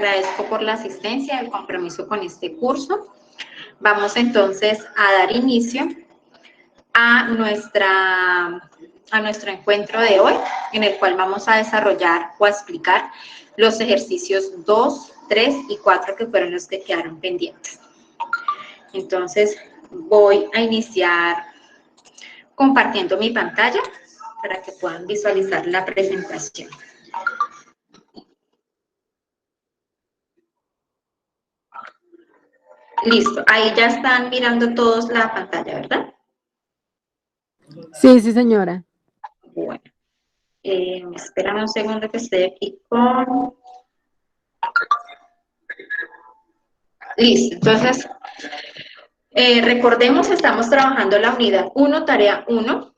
Agradezco por la asistencia, el compromiso con este curso. Vamos entonces a dar inicio a nuestro encuentro de hoy, en el cual vamos a desarrollar o a explicar los ejercicios 2, 3 y 4 que fueron los que quedaron pendientes. Entonces, voy a iniciar compartiendo mi pantalla para que puedan visualizar la presentación. Listo, ahí ya están mirando todos la pantalla, ¿verdad? Sí, sí, señora. Bueno, espérame un segundo que estoy aquí con... Listo, entonces, recordemos, estamos trabajando la unidad 1, tarea 1.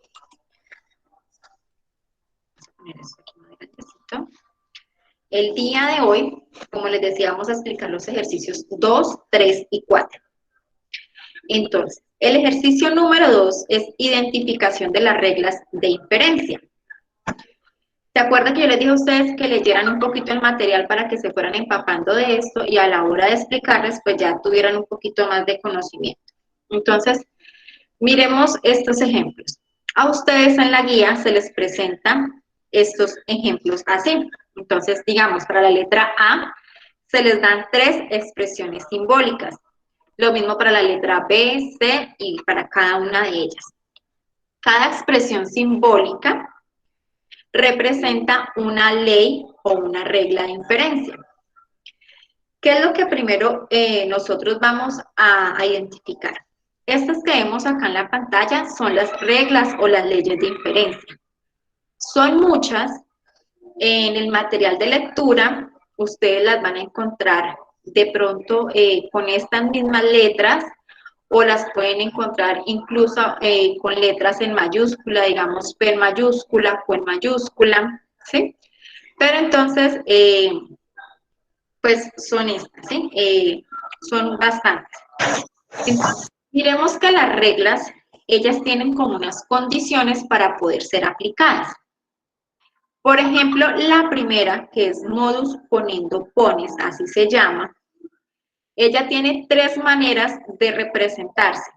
El día de hoy, como les decía, vamos a explicar los ejercicios 2, 3 y 4. Entonces, el ejercicio número 2 es identificación de las reglas de inferencia. ¿Se acuerdan que yo les dije a ustedes que leyeran un poquito el material para que se fueran empapando de esto y a la hora de explicarles, pues ya tuvieran un poquito más de conocimiento? Entonces, miremos estos ejemplos. A ustedes en la guía se les presentan estos ejemplos así. Entonces, digamos, para la letra A se les dan 3 expresiones simbólicas. Lo mismo para la letra B, C y para cada una de ellas. Cada expresión simbólica representa una ley o una regla de inferencia. ¿Qué es lo que primero nosotros vamos a identificar? Estas que vemos acá en la pantalla son las reglas o las leyes de inferencia. Son muchas. En el material de lectura, ustedes las van a encontrar de pronto con estas mismas letras o las pueden encontrar incluso con letras en mayúscula, digamos P en mayúscula, Q en mayúscula, ¿sí? Pero entonces, pues son estas, ¿sí? Son bastantes. Entonces, miremos que las reglas, ellas tienen como unas condiciones para poder ser aplicadas. Por ejemplo, la primera, que es modus ponendo pones, así se llama, ella tiene 3 maneras de representarse.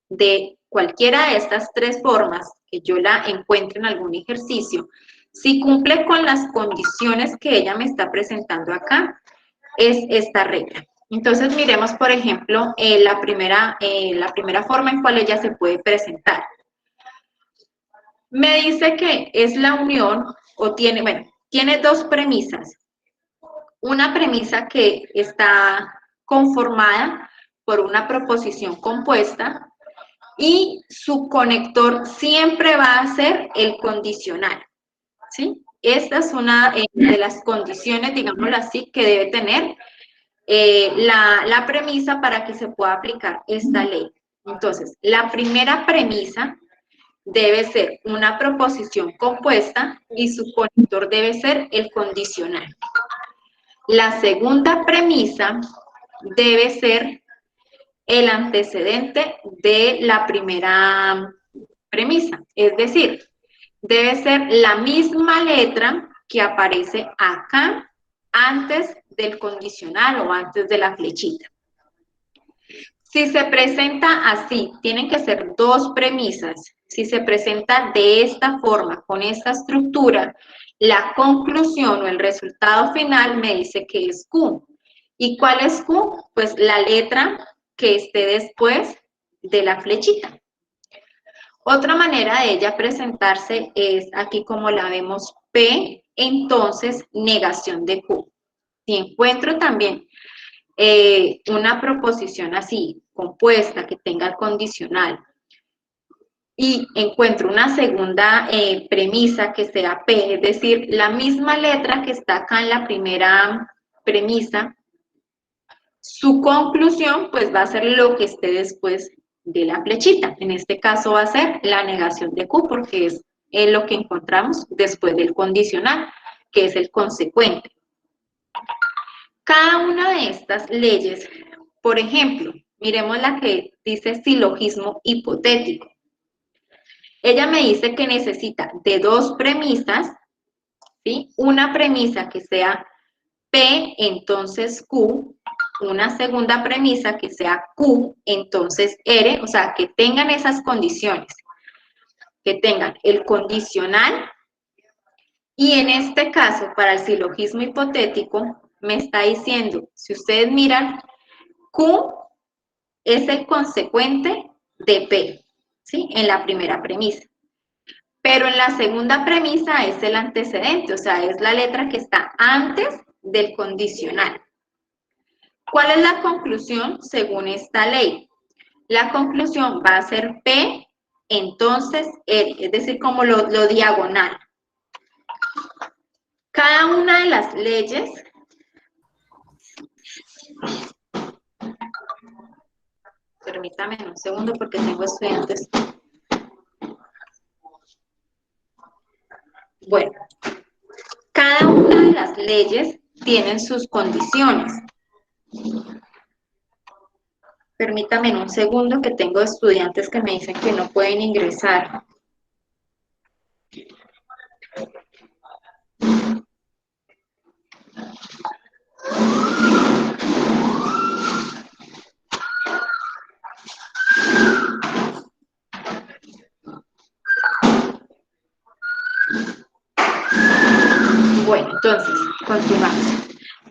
De cualquiera de estas 3 formas que yo la encuentre en algún ejercicio, si cumple con las condiciones que ella me está presentando acá, es esta regla. Entonces, miremos, por ejemplo, la primera forma en cual ella se puede presentar. Me dice que es la unión, o tiene 2 premisas. Una premisa que está conformada por una proposición compuesta y su conector siempre va a ser el condicional, ¿sí? Esta es una de las condiciones, digámoslo así, que debe tener la premisa para que se pueda aplicar esta ley. Entonces, la primera premisa debe ser una proposición compuesta y su conector debe ser el condicional. La segunda premisa debe ser el antecedente de la primera premisa, es decir, debe ser la misma letra que aparece acá antes del condicional o antes de la flechita. Si se presenta así, tienen que ser 2 premisas. Si se presenta de esta forma, con esta estructura, la conclusión o el resultado final me dice que es Q. ¿Y cuál es Q? Pues la letra que esté después de la flechita. Otra manera de ella presentarse es aquí como la vemos P, entonces negación de Q. Si encuentro también una proposición así, compuesta, que tenga el condicional, y encuentro una segunda premisa que sea P, es decir, la misma letra que está acá en la primera premisa, su conclusión pues va a ser lo que esté después de la flechita. En este caso va a ser la negación de Q, porque es lo que encontramos después del condicional, que es el consecuente. Cada una de estas leyes, por ejemplo, miremos la que dice silogismo hipotético. Ella me dice que necesita de 2 premisas, ¿sí? Una premisa que sea P, entonces Q, una segunda premisa que sea Q, entonces R, o sea, que tengan esas condiciones, que tengan el condicional, y en este caso, para el silogismo hipotético, me está diciendo, si ustedes miran, Q es el consecuente de P, ¿sí? En la primera premisa. Pero en la segunda premisa es el antecedente, o sea, es la letra que está antes del condicional. ¿Cuál es la conclusión según esta ley? La conclusión va a ser P, entonces R, es decir, como lo diagonal. Cada una de las leyes permítame un segundo porque tengo estudiantes. Bueno, cada una de las leyes tienen sus condiciones. Permítame un segundo que tengo estudiantes que me dicen que no pueden ingresar. Bueno, entonces, continuamos.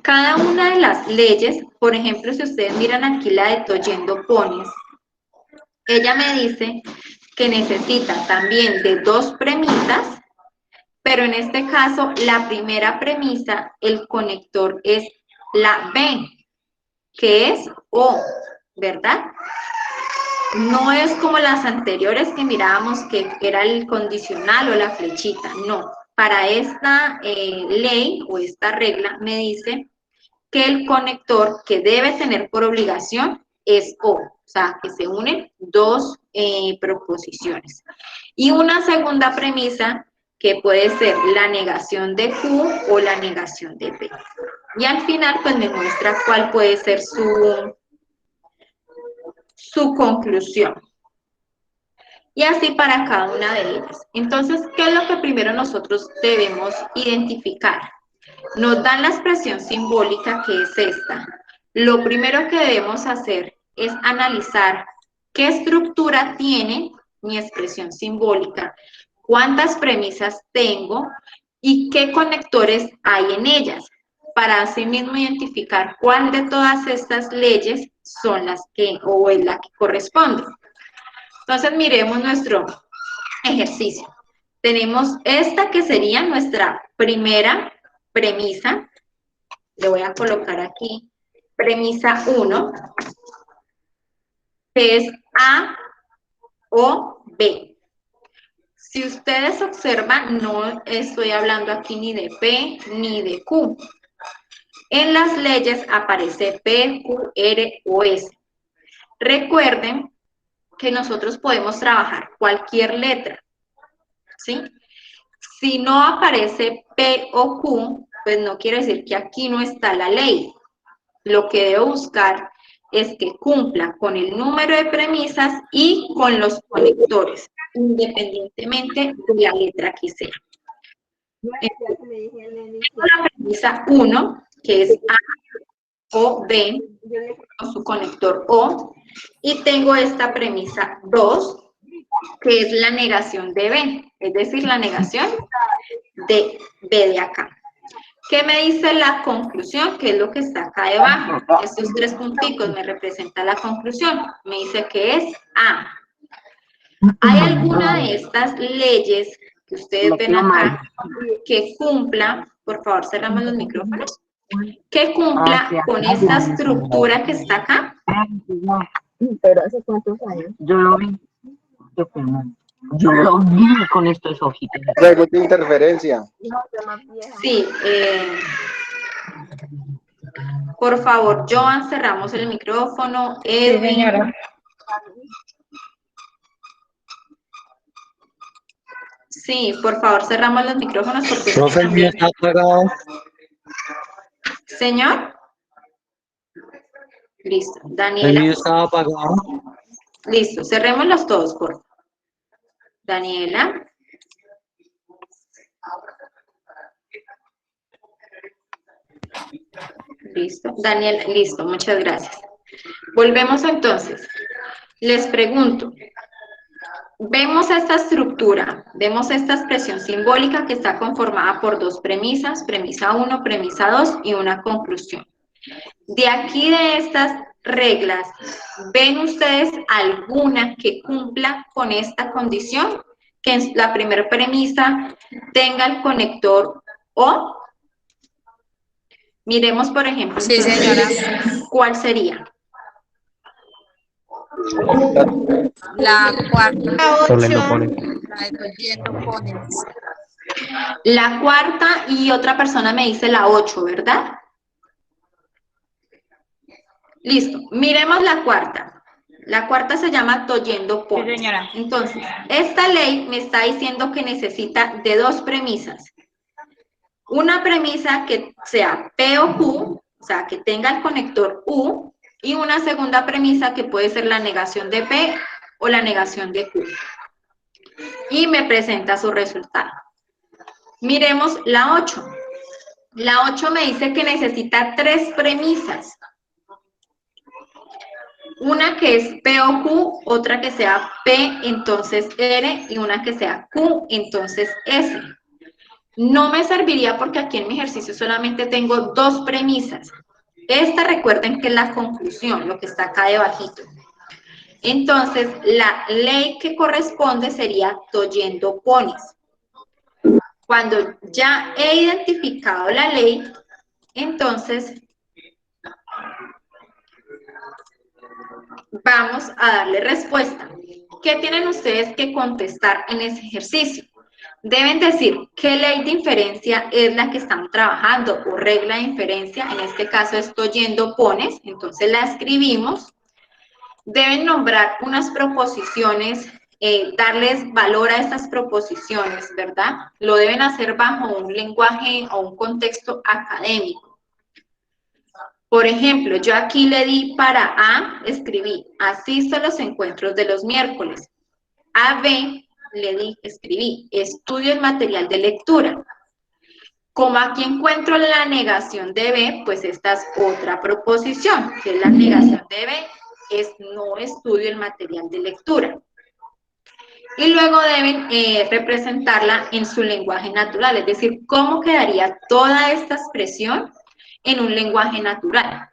Cada una de las leyes, por ejemplo, si ustedes miran aquí la de Toyendo Pones, ella me dice que necesita también de dos premisas, pero en este caso, la primera premisa, el conector es la B, que es O, ¿verdad? No es como las anteriores que mirábamos que era el condicional o la flechita, no. Para esta ley o esta regla me dice que el conector que debe tener por obligación es O, o sea, que se unen dos proposiciones. Y una segunda premisa que puede ser la negación de Q o la negación de P. Y al final, pues me muestra cuál puede ser su conclusión. Y así para cada una de ellas. Entonces, ¿qué es lo que primero nosotros debemos identificar? Nos dan la expresión simbólica que es esta. Lo primero que debemos hacer es analizar qué estructura tiene mi expresión simbólica, cuántas premisas tengo y qué conectores hay en ellas, para así mismo identificar cuál de todas estas leyes son las que, o es la que corresponde. Entonces, miremos nuestro ejercicio. Tenemos esta que sería nuestra primera premisa. Le voy a colocar aquí premisa 1, que es A o B. Si ustedes observan, no estoy hablando aquí ni de P ni de Q. En las leyes aparece P, Q, R o S. Recuerden que nosotros podemos trabajar cualquier letra, ¿sí? Si no aparece P o Q, pues no quiere decir que aquí no está la ley. Lo que debo buscar es que cumpla con el número de premisas y con los conectores, independientemente de la letra que sea. Tengo la premisa 1, que es A o B, con su conector O, y tengo esta premisa 2, que es la negación de B, es decir, la negación de B de acá. ¿Qué me dice la conclusión? ¿Qué es lo que está acá debajo? Estos tres punticos me representan la conclusión. Me dice que es A. ¿Hay alguna de estas leyes que ustedes ven acá que cumpla, por favor cerramos los micrófonos, que cumpla con esta estructura que está acá? Pero ¿hace cuántos años? Yo lo vi. Yo lo vi con estos ojitos. Luego de interferencia. Sí. Por favor, Joan, cerramos el micrófono. Edwin. Sí, señora. Sí, por favor, cerramos los micrófonos porque Profe, el mío está apagado. Señor. Listo. El Daniela. mío estaba apagado. Listo. Cerrémoslos todos, por favor. Daniela. Listo. Daniel, listo, muchas gracias. Volvemos entonces. Les pregunto, vemos esta estructura, vemos esta expresión simbólica que está conformada por dos premisas, premisa 1, premisa 2 y una conclusión. De aquí de estas reglas, ¿ven ustedes alguna que cumpla con esta condición? Que en la primera premisa tenga el conector O. Miremos, por ejemplo, Sí, entonces, señora. ¿cuál sería? La cuarta, Tolendo pone. la de Toyendo Pones. La cuarta y otra persona me dice la 8, ¿verdad? Listo, miremos la cuarta. La cuarta se llama Toyendo Pones. Sí, señora. Entonces, esta ley me está diciendo que necesita de dos premisas. Una premisa que sea P o Q, o sea, que tenga el conector U, y una segunda premisa que puede ser la negación de P o la negación de Q. Y me presenta su resultado. Miremos la 8. La 8 me dice que necesita tres premisas. Una que es P o Q, otra que sea P, entonces R, y una que sea Q, entonces S. No me serviría porque aquí en mi ejercicio solamente tengo dos premisas. Esta recuerden que es la conclusión, lo que está acá debajito. Entonces, la ley que corresponde sería Toyendo Pones. Cuando ya he identificado la ley, entonces vamos a darle respuesta. ¿Qué tienen ustedes que contestar en ese ejercicio? Deben decir qué ley de inferencia es la que están trabajando o regla de inferencia, en este caso es Toyendo Pones, entonces la escribimos. Deben nombrar unas proposiciones, darles valor a estas proposiciones, ¿verdad? Lo deben hacer bajo un lenguaje o un contexto académico. Por ejemplo, yo aquí le di para A, escribí, asisto a los encuentros de los miércoles. A B, le di, escribí, estudio el material de lectura. Como aquí encuentro la negación de B, pues esta es otra proposición, que es la negación de B, es no estudio el material de lectura. Y luego deben representarla en su lenguaje natural, es decir, cómo quedaría toda esta expresión en un lenguaje natural.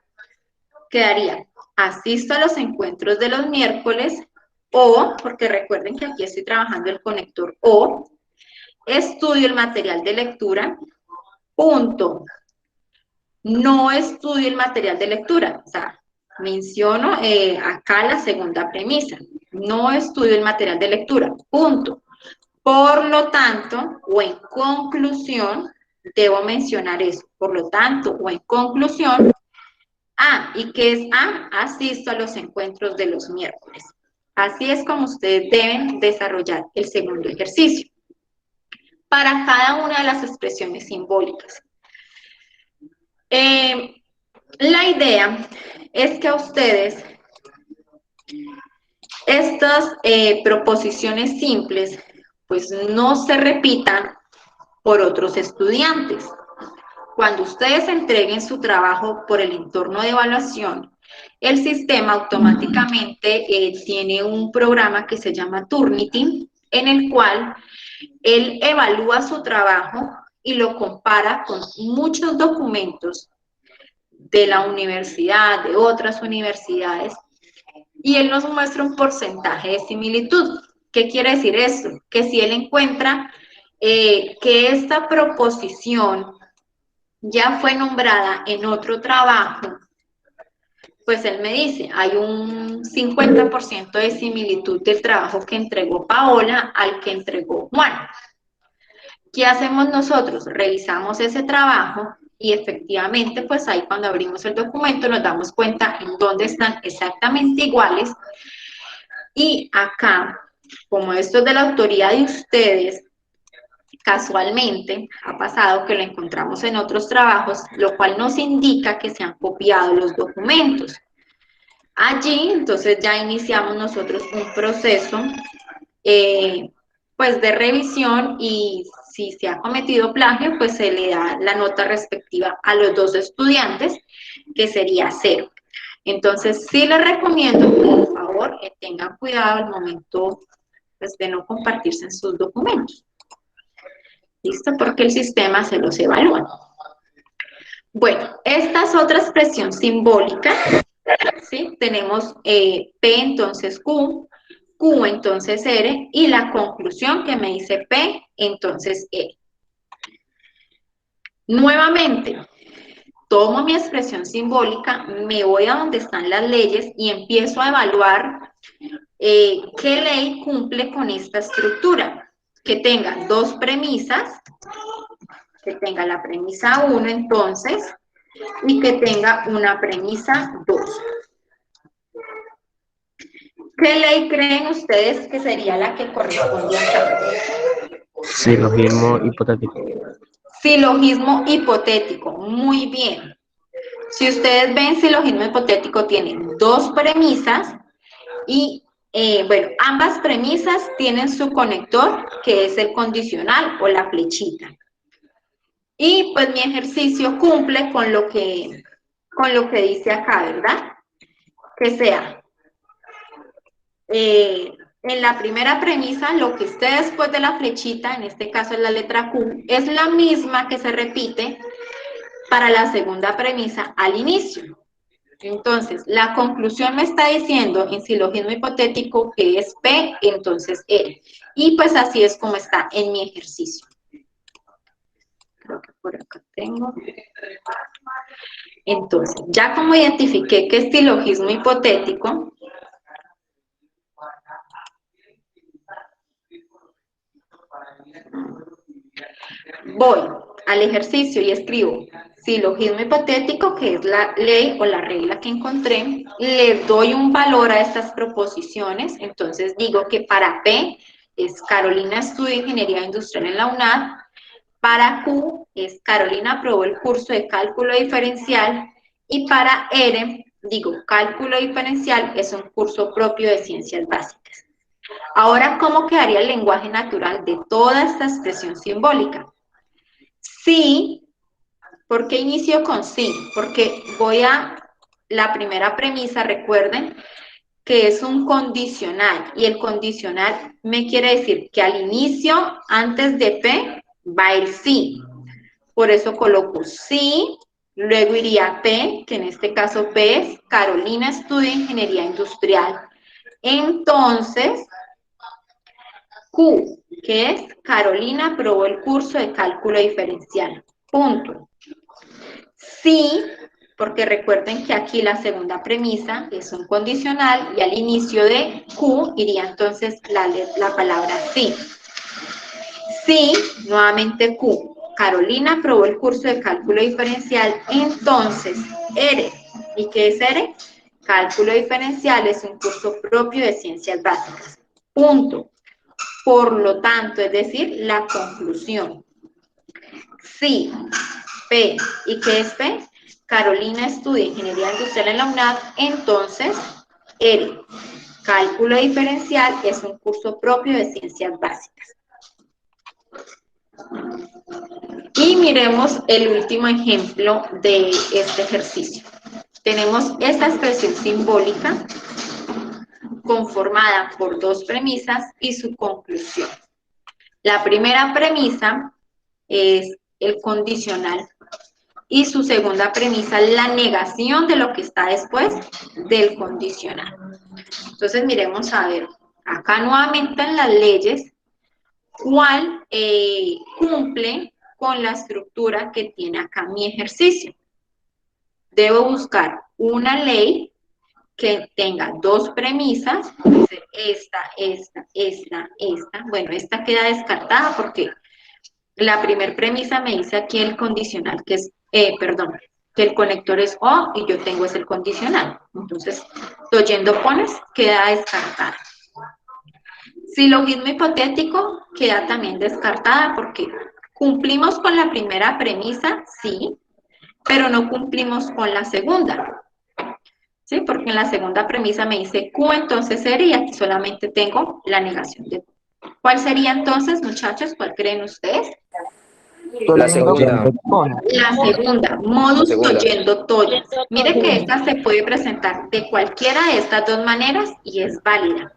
Quedaría, asisto a los encuentros de los miércoles, o, porque recuerden que aquí estoy trabajando el conector O, estudio el material de lectura, punto. No estudio el material de lectura, o sea, menciono acá la segunda premisa, no estudio el material de lectura, punto. Por lo tanto, o en conclusión, debo mencionar eso, por lo tanto, o en conclusión, ¿y qué es A? Asisto a los encuentros de los miércoles. Así es como ustedes deben desarrollar el segundo ejercicio para cada una de las expresiones simbólicas. La idea es que a ustedes estas proposiciones simples pues no se repitan por otros estudiantes. Cuando ustedes entreguen su trabajo por el entorno de evaluación, el sistema automáticamente tiene un programa que se llama Turnitin, en el cual él evalúa su trabajo y lo compara con muchos documentos de la universidad, de otras universidades, y él nos muestra un porcentaje de similitud. ¿Qué quiere decir esto? Que si él encuentra que esta proposición ya fue nombrada en otro trabajo, pues él me dice, hay un 50% de similitud del trabajo que entregó Paola al que entregó Juan. ¿Qué hacemos nosotros? Revisamos ese trabajo y efectivamente, pues ahí cuando abrimos el documento nos damos cuenta en dónde están exactamente iguales. Y acá, como esto es de la autoría de ustedes, casualmente ha pasado que lo encontramos en otros trabajos, lo cual nos indica que se han copiado los documentos. Allí, entonces, ya iniciamos nosotros un proceso pues de revisión, y si se ha cometido plagio, pues se le da la nota respectiva a los dos estudiantes que sería 0. Entonces, sí les recomiendo que, por favor, tengan cuidado al momento pues, de no compartirse en sus documentos. ¿Listo? Porque el sistema se los evalúa. Bueno, esta es otra expresión simbólica, ¿sí? Tenemos P, entonces Q, Q, entonces R, y la conclusión que me dice P, entonces R. Nuevamente, tomo mi expresión simbólica, me voy a donde están las leyes y empiezo a evaluar qué ley cumple con esta estructura, que tenga dos premisas, que tenga la premisa 1 entonces, y que tenga una premisa 2. ¿Qué ley creen ustedes que sería la que corresponde acá? Silogismo hipotético. Silogismo hipotético, muy bien. Si ustedes ven, silogismo hipotético tiene dos premisas y, bueno, ambas premisas tienen su conector, que es el condicional o la flechita. Y pues mi ejercicio cumple con lo que dice acá, ¿verdad? Que sea, en la primera premisa, lo que esté después de la flechita, en este caso es la letra Q, es la misma que se repite para la segunda premisa al inicio. Entonces, la conclusión me está diciendo en silogismo hipotético que es P, entonces R. Y pues así es como está en mi ejercicio. Creo que por acá tengo. Entonces, ya como identifiqué que es silogismo hipotético, voy al ejercicio y escribo silogismo hipotético, que es la ley o la regla que encontré, le doy un valor a estas proposiciones, entonces digo que para P es Carolina estudia Ingeniería Industrial en la UNAD, para Q es Carolina aprobó el curso de cálculo diferencial, y para R digo cálculo diferencial es un curso propio de ciencias básicas. Ahora, ¿cómo quedaría el lenguaje natural de toda esta expresión simbólica? Sí. ¿Por qué inicio con sí? Porque voy a la primera premisa, recuerden, que es un condicional, y el condicional me quiere decir que al inicio, antes de P, va el sí. Por eso coloco sí, luego iría P, que en este caso P es Carolina estudia Ingeniería Industrial. Entonces, Q, que es Carolina aprobó el curso de cálculo diferencial. Punto. Sí, porque recuerden que aquí la segunda premisa es un condicional y al inicio de Q iría entonces la palabra sí. Sí, nuevamente Q. Carolina aprobó el curso de cálculo diferencial, entonces R. ¿Y qué es R? Cálculo diferencial es un curso propio de ciencias básicas. Punto. Por lo tanto, es decir, la conclusión. Sí, P. ¿Y qué es P? Carolina estudia Ingeniería Industrial en la UNAD, entonces R. Cálculo diferencial es un curso propio de ciencias básicas. Y miremos el último ejemplo de este ejercicio. Tenemos esta expresión simbólica conformada por dos premisas y su conclusión. La primera premisa es el condicional y su segunda premisa es la negación de lo que está después del condicional. Entonces miremos a ver, acá nuevamente en las leyes, ¿cuál cumple con la estructura que tiene acá mi ejercicio? Debo buscar una ley que tenga dos premisas, esta. Bueno, esta queda descartada porque la primera premisa me dice aquí el condicional, que es, que el conector es O y yo tengo es el condicional. Entonces, toyendo pones, queda descartada. Silogismo hipotético queda también descartada porque cumplimos con la primera premisa, sí, pero no cumplimos con la segunda. ¿Sí? Porque en la segunda premisa me dice Q, entonces R, y aquí solamente tengo la negación de Q. ¿Cuál sería entonces, muchachos? ¿Cuál creen ustedes? La segunda. La segunda, modus segunda. tollendo tollens. Mire que esta se puede presentar de cualquiera de estas dos maneras y es válida.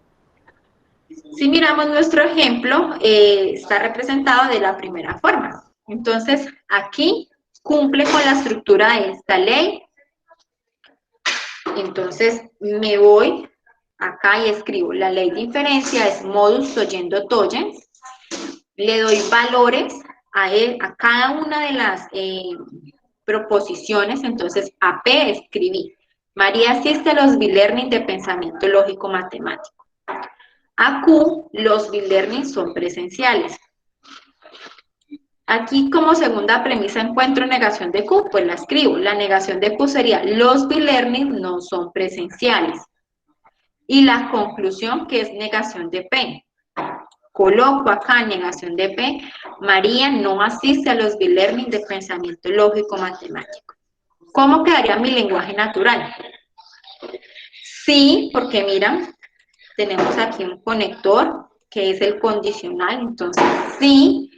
Si miramos nuestro ejemplo, está representado de la primera forma. Entonces, aquí cumple con la estructura de esta ley. Entonces, me voy acá y escribo, la ley de inferencia es modus tollendo tollens. Le doy valores a cada una de las proposiciones. Entonces, a P escribí, María asiste a los B-Learning de pensamiento lógico matemático. A Q, los B-Learning son presenciales. Aquí como segunda premisa encuentro negación de Q, pues la escribo. La negación de Q sería, los B-Learning no son presenciales. Y la conclusión, que es negación de P. Coloco acá negación de P, María no asiste a los B-Learning de pensamiento lógico matemático. ¿Cómo quedaría mi lenguaje natural? Sí, porque mira, tenemos aquí un conector que es el condicional, entonces sí,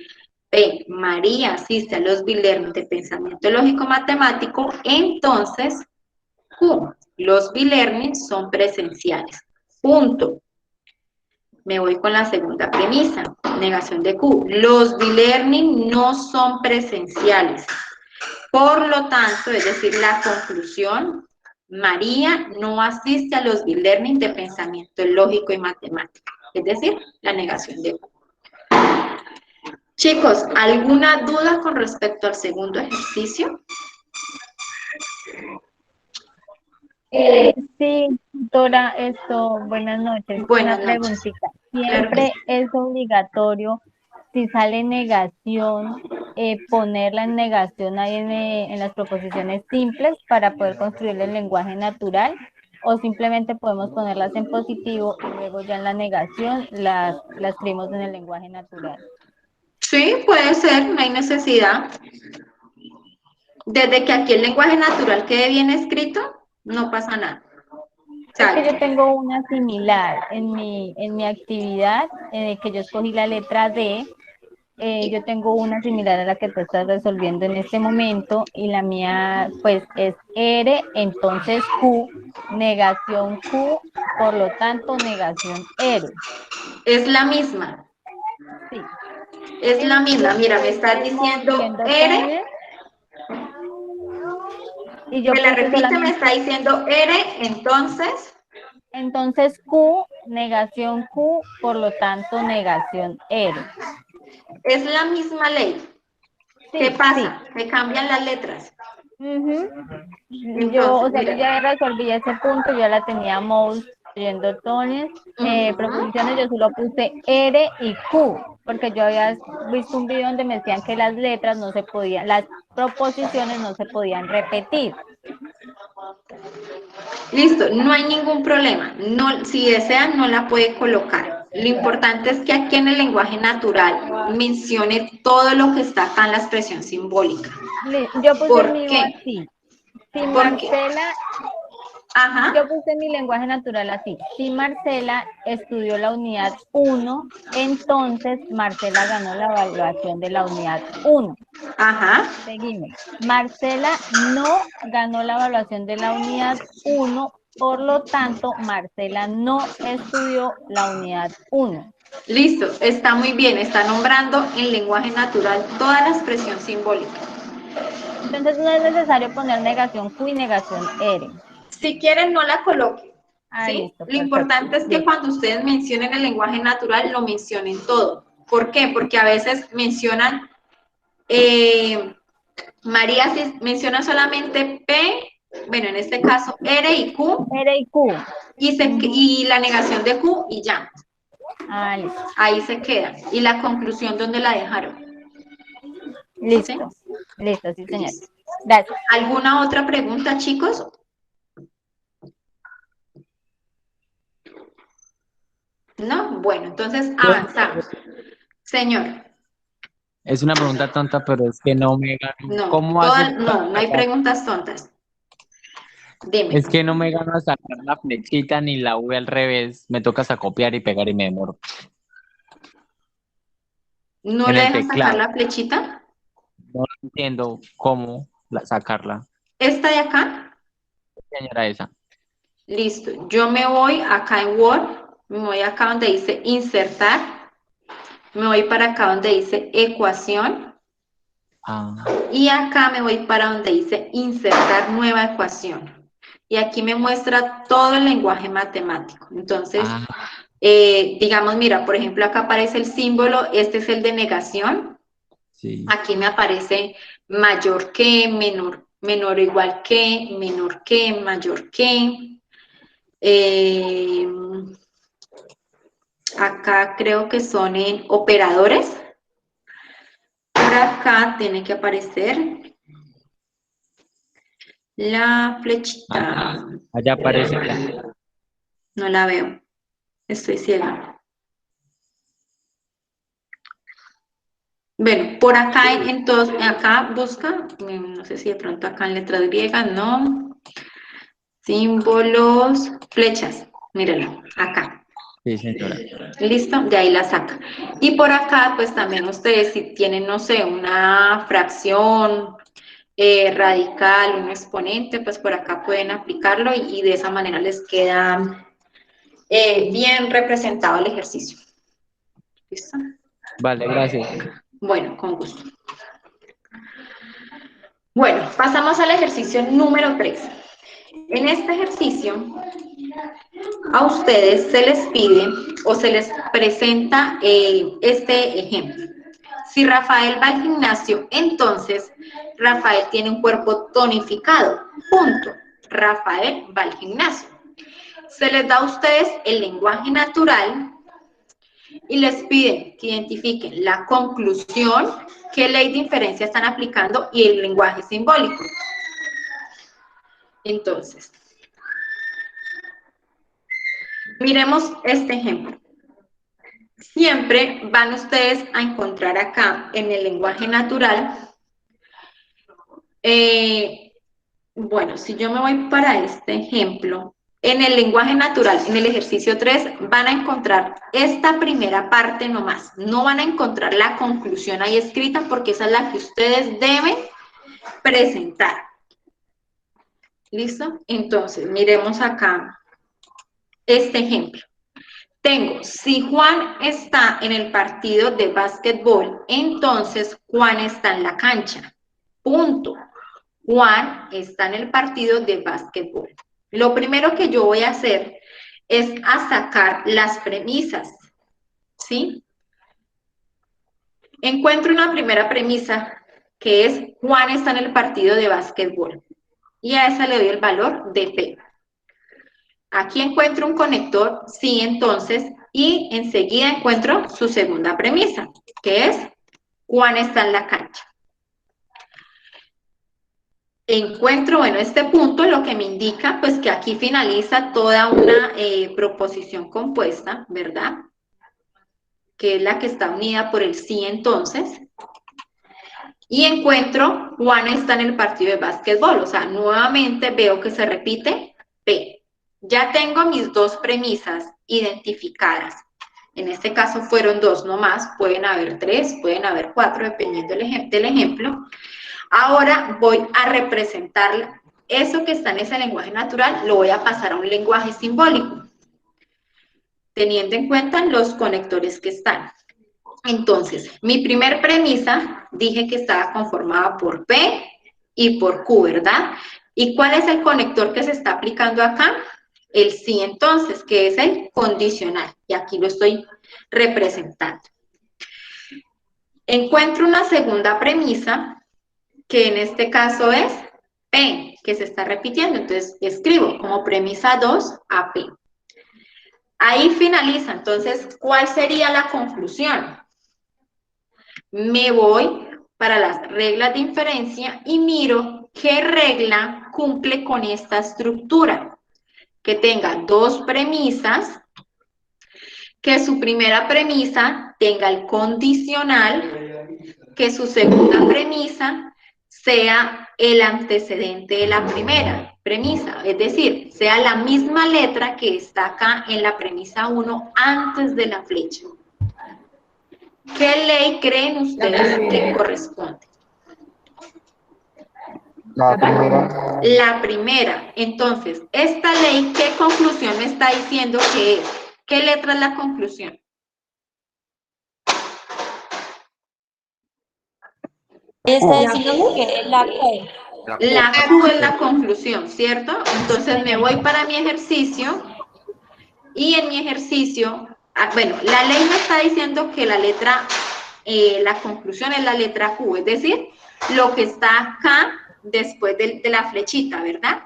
P, María asiste a los B-Learning de pensamiento lógico matemático, entonces Q, los B-Learning son presenciales. Punto. Me voy con la segunda premisa, negación de Q. Los B-Learning no son presenciales. Por lo tanto, es decir, la conclusión, María no asiste a los B-Learning de pensamiento lógico y matemático. Es decir, la negación de Q. Chicos, ¿alguna duda con respecto al segundo ejercicio? Sí, doctora, buenas noches. Buenas Una noches. preguntita. Claro que ¿Siempre es obligatorio, si sale negación, ponerla en negación ahí en las proposiciones simples para poder construir el lenguaje natural? ¿O simplemente podemos ponerlas en positivo y luego ya en la negación las escribimos en el lenguaje natural? Sí, puede ser, no hay necesidad. Desde que aquí el lenguaje natural quede bien escrito, no pasa nada. Es que yo tengo una similar en mi actividad, que yo escogí la letra D. Yo tengo una similar a la que tú estás resolviendo en este momento y la mía pues es R, entonces Q, negación Q, por lo tanto negación R. Es la misma, Sí. es la misma. Mira, me estás Entonces, diciendo moviendo R, y yo me la puse repite, me solamente, está diciendo R, entonces Q, negación Q, por lo tanto negación R. es la misma ley. Sí, ¿Qué sí. pasa? Que cambian las letras. Yo, Entonces, o sea, yo mira. ya resolví ese punto, ya la tenía Mouse viendo tones, proposiciones, yo solo puse R y Q, porque yo había visto un video donde me decían que las letras no se podían, las proposiciones no se podían repetir. Listo, no hay ningún problema. No, si desean, no la puede colocar. Lo importante es que aquí en el lenguaje natural mencione todo lo que está acá en la expresión simbólica. Yo puse el ¿Por mío qué? así. Si ¿Por qué? Marcela, Ajá. yo puse mi lenguaje natural así. Si Marcela estudió la unidad 1, entonces Marcela ganó la evaluación de la unidad 1. Ajá. Seguimos. Marcela no ganó la evaluación de la unidad 1, por lo tanto, Marcela no estudió la unidad 1. Listo, está muy bien. Está nombrando en lenguaje natural toda la expresión simbólica. Entonces, no es necesario poner negación Q y negación R. Si quieren, no la coloquen. Ah, ¿Sí? listo, Lo perfecto. importante es que Listo. cuando ustedes mencionen el lenguaje natural, lo mencionen todo. ¿Por qué? Porque a veces mencionan, María menciona solamente P, bueno, en este caso R y Q, R y Q. y la negación de Q y ya. Ah, listo. Ahí se queda. ¿Y la conclusión dónde la dejaron? Listo. ¿Sí? Listo, sí, señor. Listo. Gracias. ¿Alguna otra pregunta, chicos? ¿No? Bueno, entonces avanzamos. Señor. Es una pregunta tonta, pero es que no me gano. No, ¿Cómo hace para no hay sacar? preguntas tontas. Dime. Es que no me gano a sacar la flechita ni la V al revés. Me toca hasta copiar y pegar y me demoro. ¿No En le el dejan sacar teclado. la flechita? entiendo cómo sacarla. ¿Esta de acá? Señora, esa. Listo. Yo me voy acá en Word, me voy acá donde dice insertar, me voy para acá donde dice ecuación Ah, y acá me voy para donde dice insertar nueva ecuación. Y aquí me muestra todo el lenguaje matemático. Entonces, ah, digamos, mira, por ejemplo, acá aparece el símbolo, este es el de negación. sí. Aquí me aparece mayor que, menor o igual que, menor que, mayor que. Acá creo que son en operadores. Por acá tiene que aparecer la flechita. Allá aparece. No la veo. Estoy ciega. Bueno, por acá entonces, acá busca, no sé si de pronto acá en letras griegas, no. Símbolos, flechas, míralo, acá. Sí, señora. Listo, de ahí la saca. Y por acá, pues también ustedes si tienen, no sé, una fracción radical, un exponente, pues por acá pueden aplicarlo y de esa manera les queda bien representado el ejercicio. ¿Listo? Vale, gracias. Bueno, con gusto. Bueno, pasamos al ejercicio número 3. En este ejercicio, a ustedes se les pide o se les presenta este ejemplo. Si Rafael va al gimnasio, entonces Rafael tiene un cuerpo tonificado. Punto. Rafael va al gimnasio. Se les da a ustedes el lenguaje natural y les piden que identifiquen la conclusión, qué ley de inferencia están aplicando y el lenguaje simbólico. Entonces, miremos este ejemplo. Siempre van ustedes a encontrar acá en el lenguaje natural, bueno, si yo me voy para este ejemplo, en el lenguaje natural, en el ejercicio 3, van a encontrar esta primera parte nomás. No van a encontrar la conclusión ahí escrita porque esa es la que ustedes deben presentar. ¿Listo? Entonces, miremos acá este ejemplo. Tengo, si Juan está en el partido de básquetbol, entonces Juan está en la cancha. Punto. Juan está en el partido de básquetbol. Lo primero que yo voy a hacer es a sacar las premisas, ¿sí? Encuentro una primera premisa que es Juan está en el partido de básquetbol y a esa le doy el valor de P. Aquí encuentro un conector, sí, entonces, y enseguida encuentro su segunda premisa, que es Juan está en la cancha. Encuentro, bueno, este punto lo que me indica, pues que aquí finaliza toda una proposición compuesta, ¿verdad? Que es la que está unida por el sí, entonces. Y encuentro, Juan está en el partido de básquetbol, o sea, nuevamente veo que se repite P. Ya tengo mis dos premisas identificadas. En este caso fueron dos nomás, pueden haber tres, pueden haber cuatro, dependiendo del ejemplo. Ahora voy a representar eso que está en ese lenguaje natural, lo voy a pasar a un lenguaje simbólico, teniendo en cuenta los conectores que están. Entonces, mi primer premisa, dije que estaba conformada por P y por Q, ¿verdad? ¿Y cuál es el conector que se está aplicando acá? El sí, entonces, que es el condicional, y aquí lo estoy representando. Encuentro una segunda premisa, que en este caso es P, que se está repitiendo, entonces escribo como premisa 2 a P. Ahí finaliza, entonces, ¿cuál sería la conclusión? Me voy para las reglas de inferencia y miro qué regla cumple con esta estructura, que tenga dos premisas, que su primera premisa tenga el condicional, que su segunda premisa sea el antecedente de la primera premisa, es decir, sea la misma letra que está acá en la premisa 1 antes de la flecha. ¿Qué ley creen ustedes que corresponde? La primera. La primera. Entonces, esta ley, ¿qué conclusión me está diciendo que es? ¿Qué letra es la conclusión? Está diciendo que es la Q. La Q es la conclusión, ¿cierto? Entonces me voy para mi ejercicio y en mi ejercicio, bueno, la ley me está diciendo que la letra, la conclusión es la letra Q, es decir, lo que está acá después de la flechita, ¿verdad?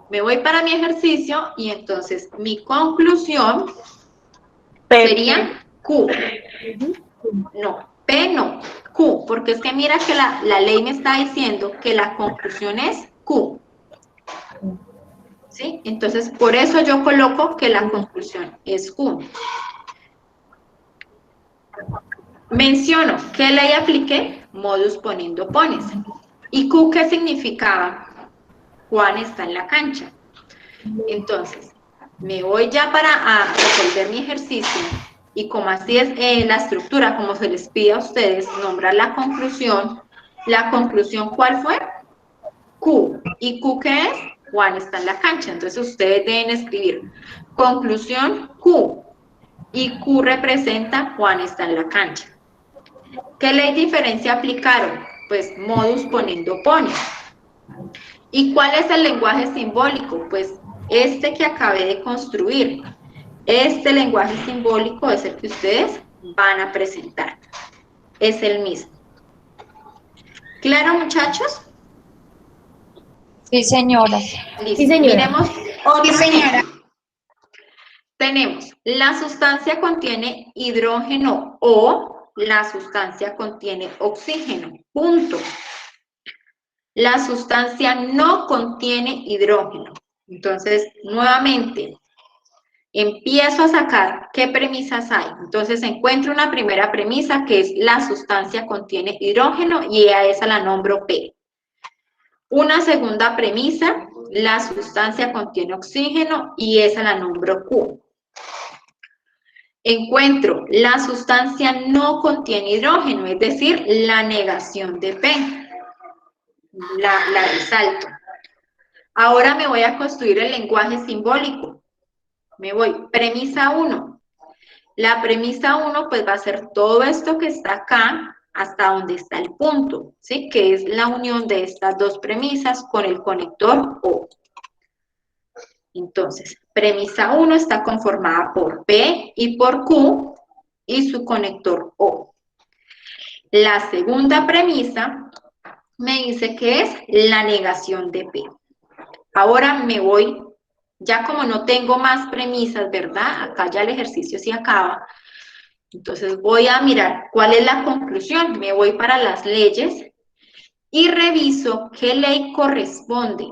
Me voy para mi ejercicio y entonces mi conclusión sería Q. No, P no, Q, porque es que mira que la ley me está diciendo que la conclusión es Q. ¿Sí? Entonces, por eso yo coloco que la conclusión es Q. Menciono, ¿qué ley apliqué? Modus poniendo pones. ¿Y Q qué significaba? Juan está en la cancha. Entonces, me voy ya para resolver mi ejercicio y como así es la estructura, como se les pide a ustedes, nombrar la conclusión. ¿La conclusión cuál fue? Q. ¿Y Q qué es? Juan está en la cancha. Entonces, ustedes deben escribir conclusión Q. Y Q representa Juan está en la cancha. ¿Qué ley diferencia aplicaron? Pues modus poniendo pone. ¿Y cuál es el lenguaje simbólico? Pues este que acabé de construir. Este lenguaje simbólico es el que ustedes van a presentar. Es el mismo. ¿Claro, muchachos? Sí, señora. Listo. Sí, señora. Miremos otro ejemplo. Tenemos, la sustancia contiene hidrógeno o la sustancia contiene oxígeno. Punto. La sustancia no contiene hidrógeno. Entonces, nuevamente, empiezo a sacar qué premisas hay. Entonces, encuentro una primera premisa que es la sustancia contiene hidrógeno y a esa la nombro P. Una segunda premisa, la sustancia contiene oxígeno y esa la nombro Q. Encuentro, la sustancia no contiene hidrógeno, es decir, la negación de P. La resalto. Ahora me voy a construir el lenguaje simbólico. Me voy, premisa 1. La premisa 1 pues va a ser todo esto que está acá hasta donde está el punto, ¿sí? Que es la unión de estas dos premisas con el conector O. Entonces, premisa 1 está conformada por P y por Q y su conector O. La segunda premisa me dice que es la negación de P. Ahora me voy, ya como no tengo más premisas, ¿verdad? Acá ya el ejercicio se acaba. Entonces voy a mirar cuál es la conclusión. Me voy para las leyes y reviso qué ley corresponde.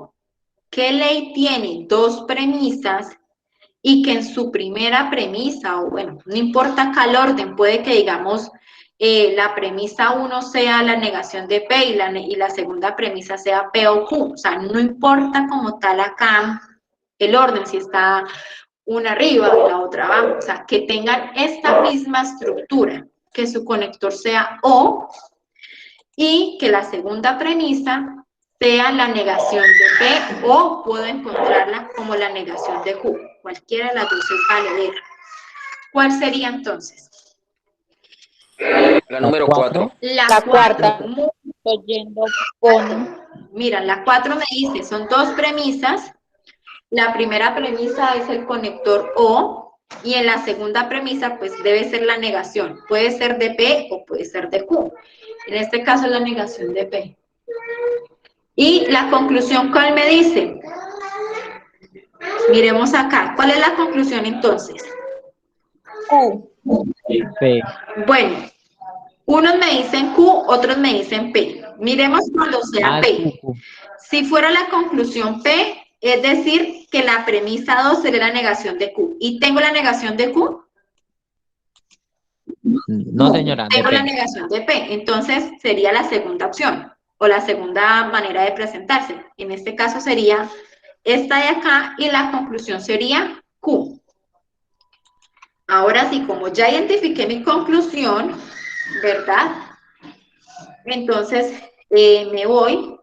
¿Qué ley tiene dos premisas y que en su primera premisa, o bueno, no importa acá el orden, puede que digamos la premisa 1 sea la negación de P y la segunda premisa sea P o Q, o sea, no importa como tal acá el orden, si está una arriba y la otra abajo, o sea, que tengan esta misma estructura, que su conector sea O y que la segunda premisa sea la negación de P o puedo encontrarla como la negación de Q. Cualquiera de las dos es valedera. ¿Cuál sería entonces? La número 4. La cuarta. Estoy yendo con... Mira, la 4 me dice, son dos premisas. La primera premisa es el conector O y en la segunda premisa pues debe ser la negación. Puede ser de P o puede ser de Q. En este caso es la negación de P. Y la conclusión, ¿cuál me dice? Miremos acá. ¿Cuál es la conclusión entonces? Q. P. Bueno, unos me dicen Q, otros me dicen P. Miremos cuando sea P. Q. Si fuera la conclusión P, es decir, que la premisa 2 sería la negación de Q. ¿Y tengo la negación de Q? No, señora, de Tengo la P. negación de P. Entonces, sería la segunda opción o la segunda manera de presentarse. En este caso sería esta de acá y la conclusión sería Q. Ahora sí, como ya identifiqué mi conclusión, ¿verdad? Entonces, me voy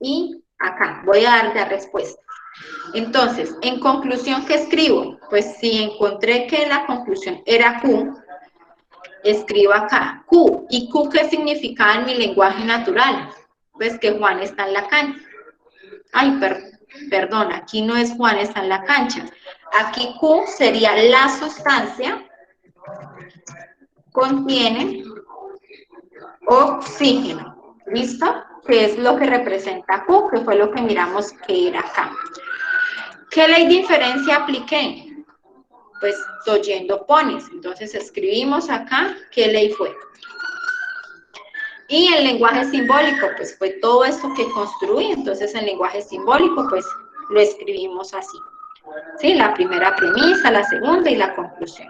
y acá. Voy a dar la respuesta. Entonces, en conclusión, ¿qué escribo? Pues si encontré que la conclusión era Q, escribo acá Q. ¿Y Q qué significa en mi lenguaje natural? Pues que Juan está en la cancha. Ay, perdón, aquí no es Juan está en la cancha. Aquí Q sería la sustancia, contiene oxígeno. ¿Listo? Que es lo que representa Q, que fue lo que miramos que era acá. ¿Qué ley de inferencia apliqué? Pues oyendo pones. Entonces escribimos acá qué ley fue. Y el lenguaje simbólico, pues fue todo esto que construí. Entonces el lenguaje simbólico, pues lo escribimos así. ¿Sí? La primera premisa, la segunda y la conclusión.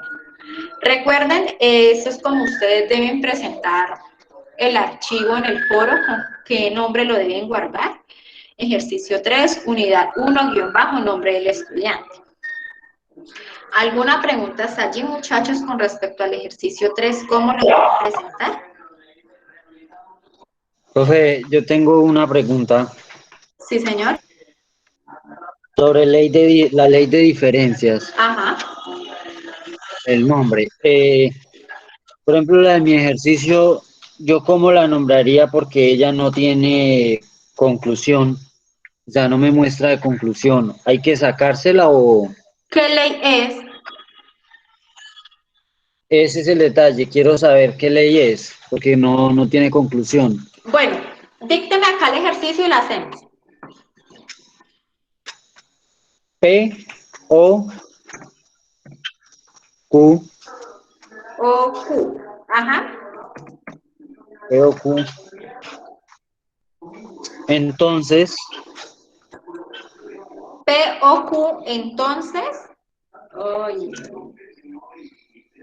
Recuerden, eso es como ustedes deben presentar el archivo en el foro, con qué nombre lo deben guardar. Ejercicio 3, unidad 1, guión bajo, nombre del estudiante. ¿Alguna pregunta hasta allí, muchachos, con respecto al ejercicio 3? ¿Cómo lo deben presentar? Profe, yo tengo una pregunta Sí, señor. sobre la ley de diferencias, Ajá. el nombre. Por ejemplo, la de mi ejercicio, ¿yo cómo la nombraría? Porque ella no tiene conclusión, o sea, no me muestra de conclusión. ¿Hay que sacársela o...? ¿Qué ley es? Ese es el detalle, quiero saber qué ley es, porque no tiene conclusión. Bueno, dícteme acá el ejercicio y lo hacemos. P, O, Q, O Q. Ajá. P, O, Q. Entonces, P O Q, entonces. Oye.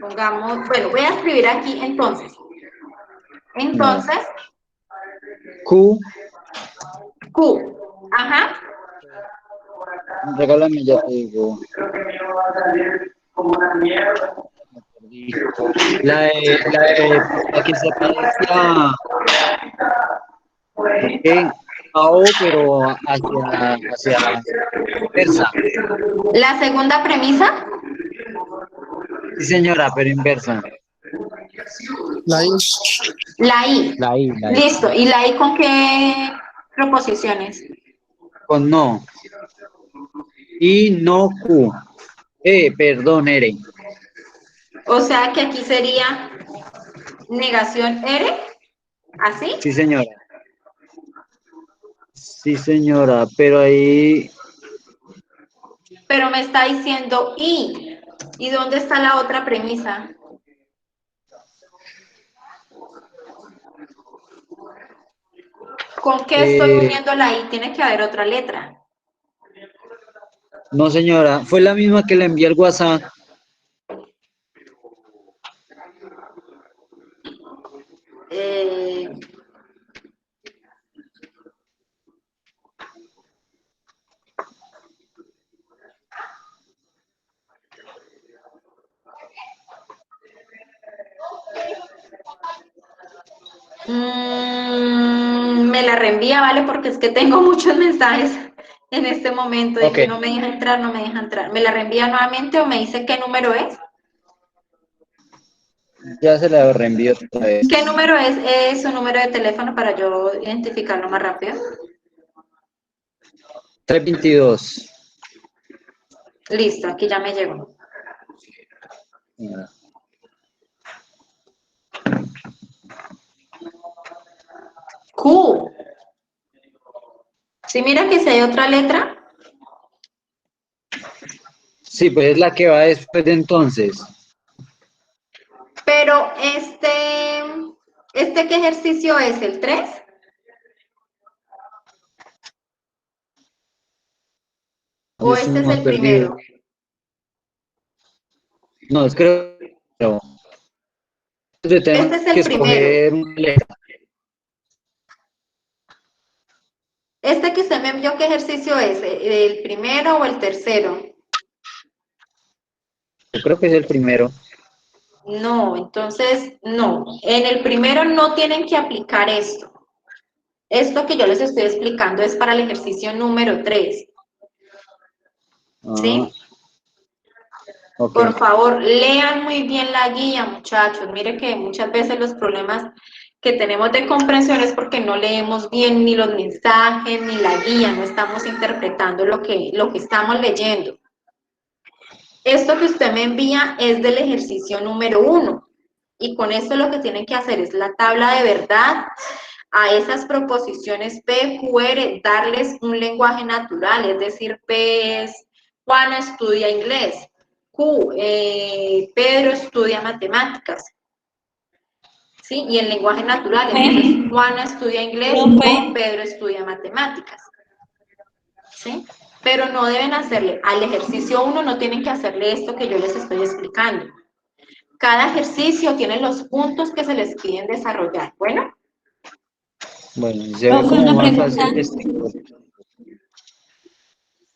Pongamos, bueno, voy a escribir aquí entonces. Entonces, Q, Q. Ajá. regálame, ya te digo. La que se parece a O, pero hacia inversa. La segunda premisa. Sí, señora, pero inversa. La I. La I. La I, la I. Listo. ¿Y la I con qué proposiciones? Con no. Y no Q. Perdón, R. O sea que aquí sería negación R. ¿Así? Sí, señora. Sí, señora, pero ahí... Pero me está diciendo I. ¿Y dónde está la otra premisa? ¿Con qué estoy uniendo la I? Tiene que haber otra letra. No, señora, fue la misma que le envié al WhatsApp. Eh, me la reenvía, ¿vale? Porque es que tengo muchos mensajes en este momento de que no me deja entrar, no me deja entrar. ¿Me la reenvía nuevamente o me dice qué número es? Ya se la reenvío otra vez. ¿Qué número es su número de teléfono para yo identificarlo más rápido? 322. Listo, aquí ya me llegó. Q. ¿Sí mira que si hay otra letra? Sí, pues es la que va después de entonces. Pero ¿qué ejercicio es? ¿El 3? ¿O Yo estoy este es más el perdido. primero? No, es que Este tenemos es que el primero. escoger una letra. Este que usted me envió, ¿qué ejercicio es? ¿El primero o el tercero? Yo creo que es el primero. No, entonces, no. En el primero no tienen que aplicar esto. Esto que yo les estoy explicando es para el ejercicio número 3. ¿Sí? Ok. Por favor, lean muy bien la guía, muchachos. Mire que muchas veces los problemas que tenemos de comprensión es porque no leemos bien ni los mensajes ni la guía, no estamos interpretando lo que estamos leyendo. Esto que usted me envía es del ejercicio número 1 y con esto lo que tienen que hacer es la tabla de verdad a esas proposiciones P, Q, R, darles un lenguaje natural, es decir, P es Juana estudia inglés, Q, Pedro estudia matemáticas, ¿sí? Y el lenguaje natural, entonces Juana estudia inglés, Q, Pedro estudia matemáticas, ¿sí? Pero no deben hacerle, al ejercicio 1 no tienen que hacerle esto que yo les estoy explicando. Cada ejercicio tiene los puntos que se les piden desarrollar, ¿bueno? Bueno, se ve como más fácil este.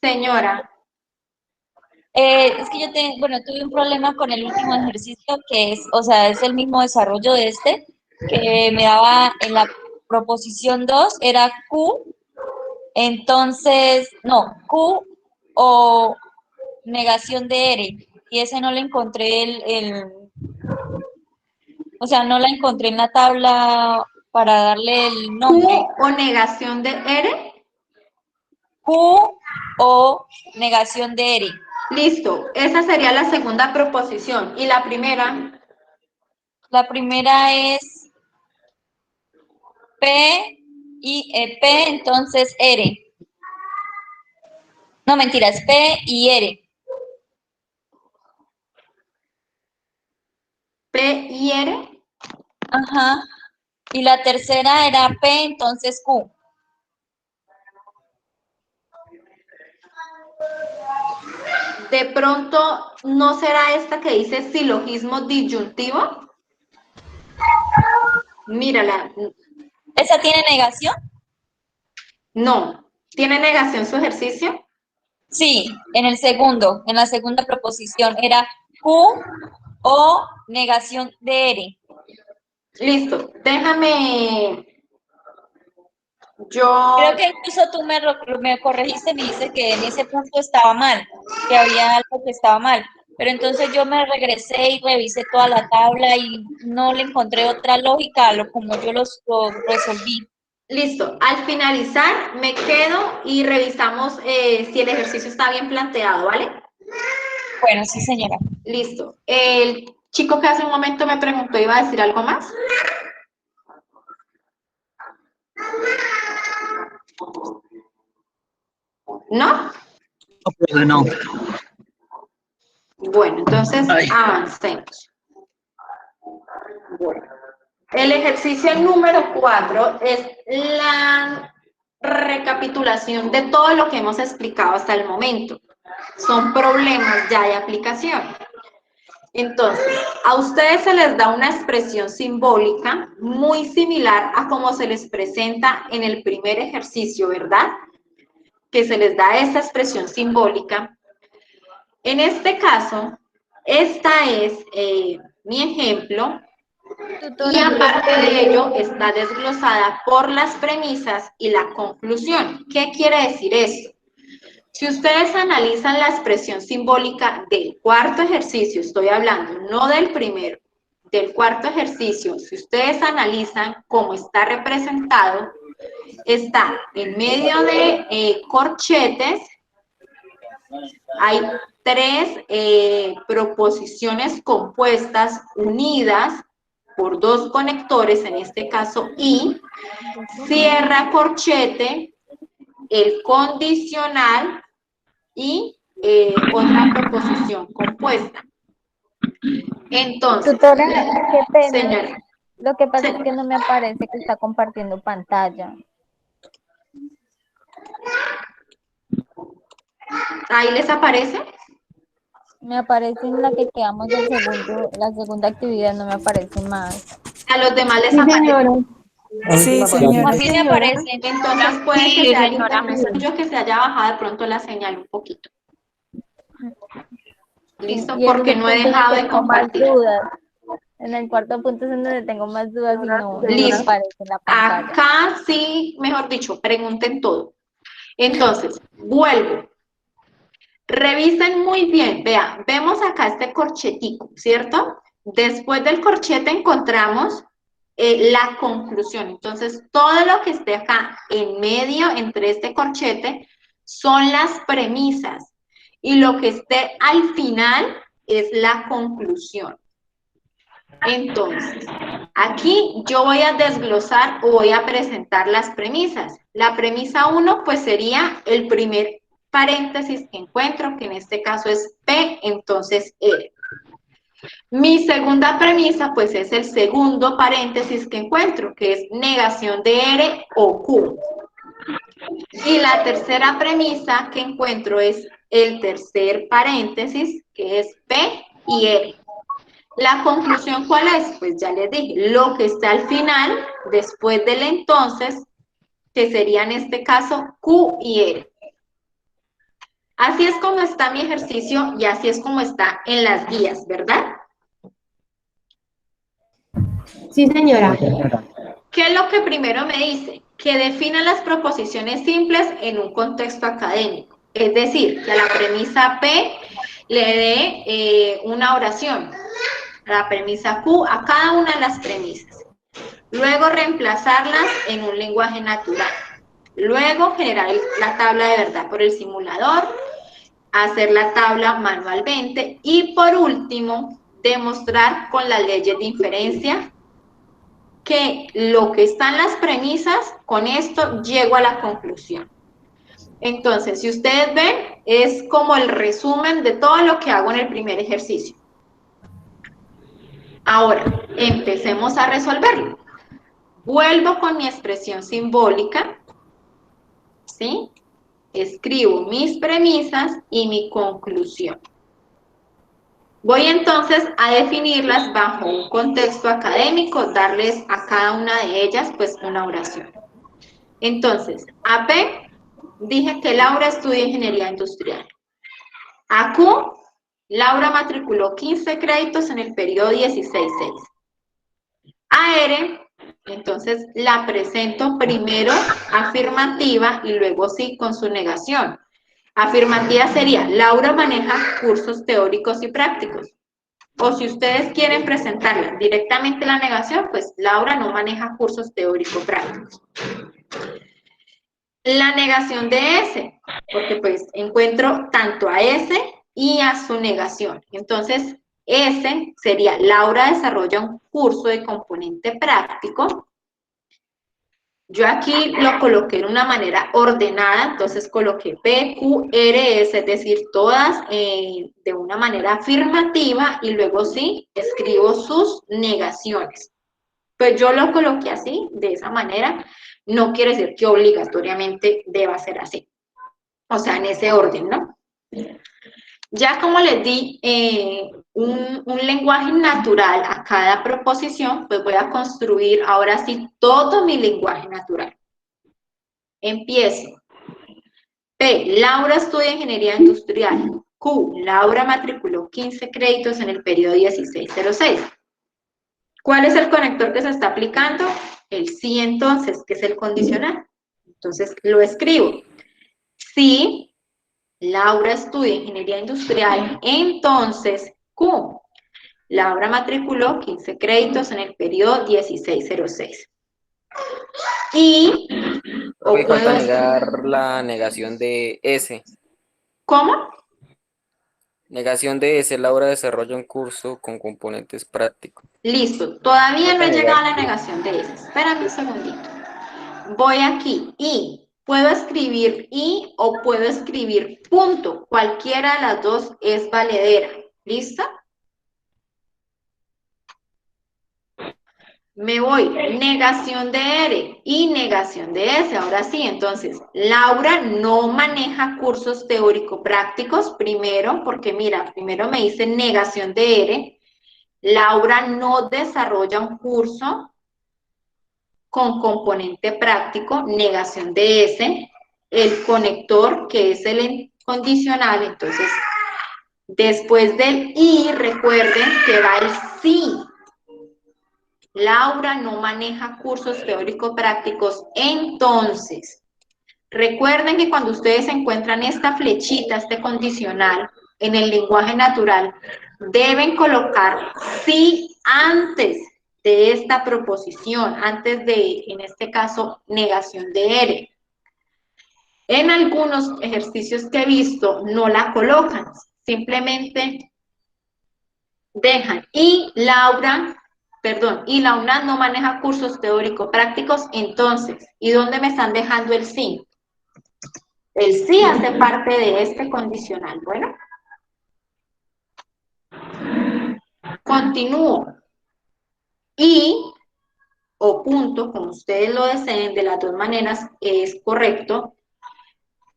Señora. Es que tuve un problema con el último ejercicio que es, o sea, es el mismo desarrollo de este, que me daba en la proposición 2, era Q, entonces, no, Q o negación de R, y ese no le encontré o sea, no la encontré en la tabla para darle el nombre. Q o negación de R. Q o negación de R. Listo, esa sería la segunda proposición. ¿Y la primera? La primera es P, entonces R. No, mentiras, P y R. P y R. Ajá. Y la tercera era P, entonces Q. De pronto, ¿no será esta que dice silogismo disyuntivo? Mírala. ¿Esa tiene negación? No. ¿Tiene negación su ejercicio? Sí, en la segunda proposición era Q o negación de R. Listo, déjame, Creo que incluso tú me corregiste, me dices que en ese punto estaba mal, que había algo que estaba mal. Pero entonces yo me regresé y revisé toda la tabla y no le encontré otra lógica a como yo lo resolví. Listo, al finalizar me quedo y revisamos si el ejercicio está bien planteado, ¿vale? Bueno, sí, señora. Listo. El chico que hace un momento me preguntó, ¿iba a decir algo más? ¿No? No. Bueno, entonces avancemos. Bueno. El ejercicio número 4 es la recapitulación de todo lo que hemos explicado hasta el momento. Son problemas ya de aplicación. Entonces, a ustedes se les da una expresión simbólica muy similar a como se les presenta en el primer ejercicio, ¿verdad? Que se les da esta expresión simbólica. En este caso, esta es mi ejemplo. Y aparte de ello, está desglosada por las premisas y la conclusión. ¿Qué quiere decir esto? Si ustedes analizan la expresión simbólica del cuarto ejercicio, estoy hablando no del primero, del cuarto ejercicio, si ustedes analizan cómo está representado, está en medio de corchetes, hay tres proposiciones compuestas unidas por dos conectores, en este caso I, cierra corchete, el condicional y otra proposición compuesta. Entonces, Tutora, qué pena. señora. Lo que pasa es que no me aparece que está compartiendo pantalla. ¿Ahí les aparece? Me aparece en la que quedamos del la segunda actividad, no me aparece más. A los demás les aparece. Sí, señora. A mí me aparece. Entonces puede que sea el internet suyo que se haya bajado de pronto la señal un poquito. ¿Listo? Y es Porque el no he punto en el dejado que de tengo más compartir. dudas. En el cuarto punto es en donde tengo más dudas y no me Listo. aparece en la pantalla. Acá sí, mejor dicho, pregunten todo. Entonces, vuelvo. Revisen muy bien. Vean, vemos acá este corchetico, ¿cierto? Después del corchete encontramos la conclusión. Entonces, todo lo que esté acá en medio, entre este corchete, son las premisas. Y lo que esté al final es la conclusión. Entonces, aquí yo voy a desglosar o voy a presentar las premisas. La premisa 1, pues sería el primer paréntesis que encuentro, que en este caso es P, entonces R. Mi segunda premisa, pues es el segundo paréntesis que encuentro, que es negación de R o Q. Y la tercera premisa que encuentro es el tercer paréntesis, que es P y R. La conclusión, ¿cuál es? Pues ya les dije, lo que está al final, después del entonces, que sería en este caso Q y R. Así es como está mi ejercicio y así es como está en las guías, ¿verdad? Sí, señora. ¿Qué es lo que primero me dice? Que defina las proposiciones simples en un contexto académico. Es decir, que a la premisa P le dé una oración. A la premisa Q, a cada una de las premisas. Luego reemplazarlas en un lenguaje natural. Luego generar la tabla de verdad por el simulador, hacer la tabla manualmente y por último, demostrar con las leyes de inferencia que lo que está en las premisas, con esto llego a la conclusión. Entonces, si ustedes ven, es como el resumen de todo lo que hago en el primer ejercicio. Ahora, empecemos a resolverlo. Vuelvo con mi expresión simbólica, ¿sí? Escribo mis premisas y mi conclusión. Voy entonces a definirlas bajo un contexto académico, darles a cada una de ellas pues una oración. Entonces, a P, dije que Laura estudia ingeniería industrial. A Q, Laura matriculó 15 créditos en el periodo 16-6. A R, entonces la presento primero afirmativa y luego sí con su negación. Afirmativa sería, Laura maneja cursos teóricos y prácticos. O si ustedes quieren presentarla directamente la negación, pues Laura no maneja cursos teóricos prácticos. La negación de S, porque pues encuentro tanto a S y a su negación. Entonces, S sería, Laura desarrolla un curso de componente práctico. Yo aquí lo coloqué de una manera ordenada, entonces coloqué P, Q, R, S, es decir, todas de una manera afirmativa y luego sí escribo sus negaciones. Pues yo lo coloqué así, de esa manera, no quiere decir que obligatoriamente deba ser así. O sea, en ese orden, ¿no? Ya como les di un lenguaje natural a cada proposición, pues voy a construir ahora sí todo mi lenguaje natural. Empiezo. P, Laura estudia ingeniería industrial. Q, Laura matriculó 15 créditos en el periodo 16-06. ¿Cuál es el conector que se está aplicando? El sí, entonces, que es el condicional. Entonces, lo escribo. Sí, Laura estudia ingeniería industrial, entonces Q. Laura matriculó 15 créditos en el periodo 16-06. Y... Voy a negar la negación de S. ¿Cómo? Negación de S, Laura desarrolla un curso con componentes prácticos. Listo, todavía no he llegado a la negación de S. Espérame un segundito. Voy aquí y... Puedo escribir y o puedo escribir punto. Cualquiera de las dos es valedera. ¿Listo? Me voy. Negación de R y negación de S. Ahora sí, entonces, Laura no maneja cursos teórico-prácticos primero, porque mira, primero me dice negación de R. Laura no desarrolla un curso con componente práctico, negación de S, el conector que es el condicional, entonces después del y recuerden que va el sí, Laura no maneja cursos teórico-prácticos. Entonces, recuerden que cuando ustedes encuentran esta flechita, este condicional, en el lenguaje natural, deben colocar sí antes de esta proposición, antes de, en este caso, negación de ere. En algunos ejercicios que he visto, no la colocan, simplemente dejan. Y Laura, perdón, y la UNAD no maneja cursos teórico-prácticos, entonces, ¿y dónde me están dejando el sí? El sí hace parte de este condicional. Bueno, continúo. Y o punto, como ustedes lo deseen, de las dos maneras es correcto.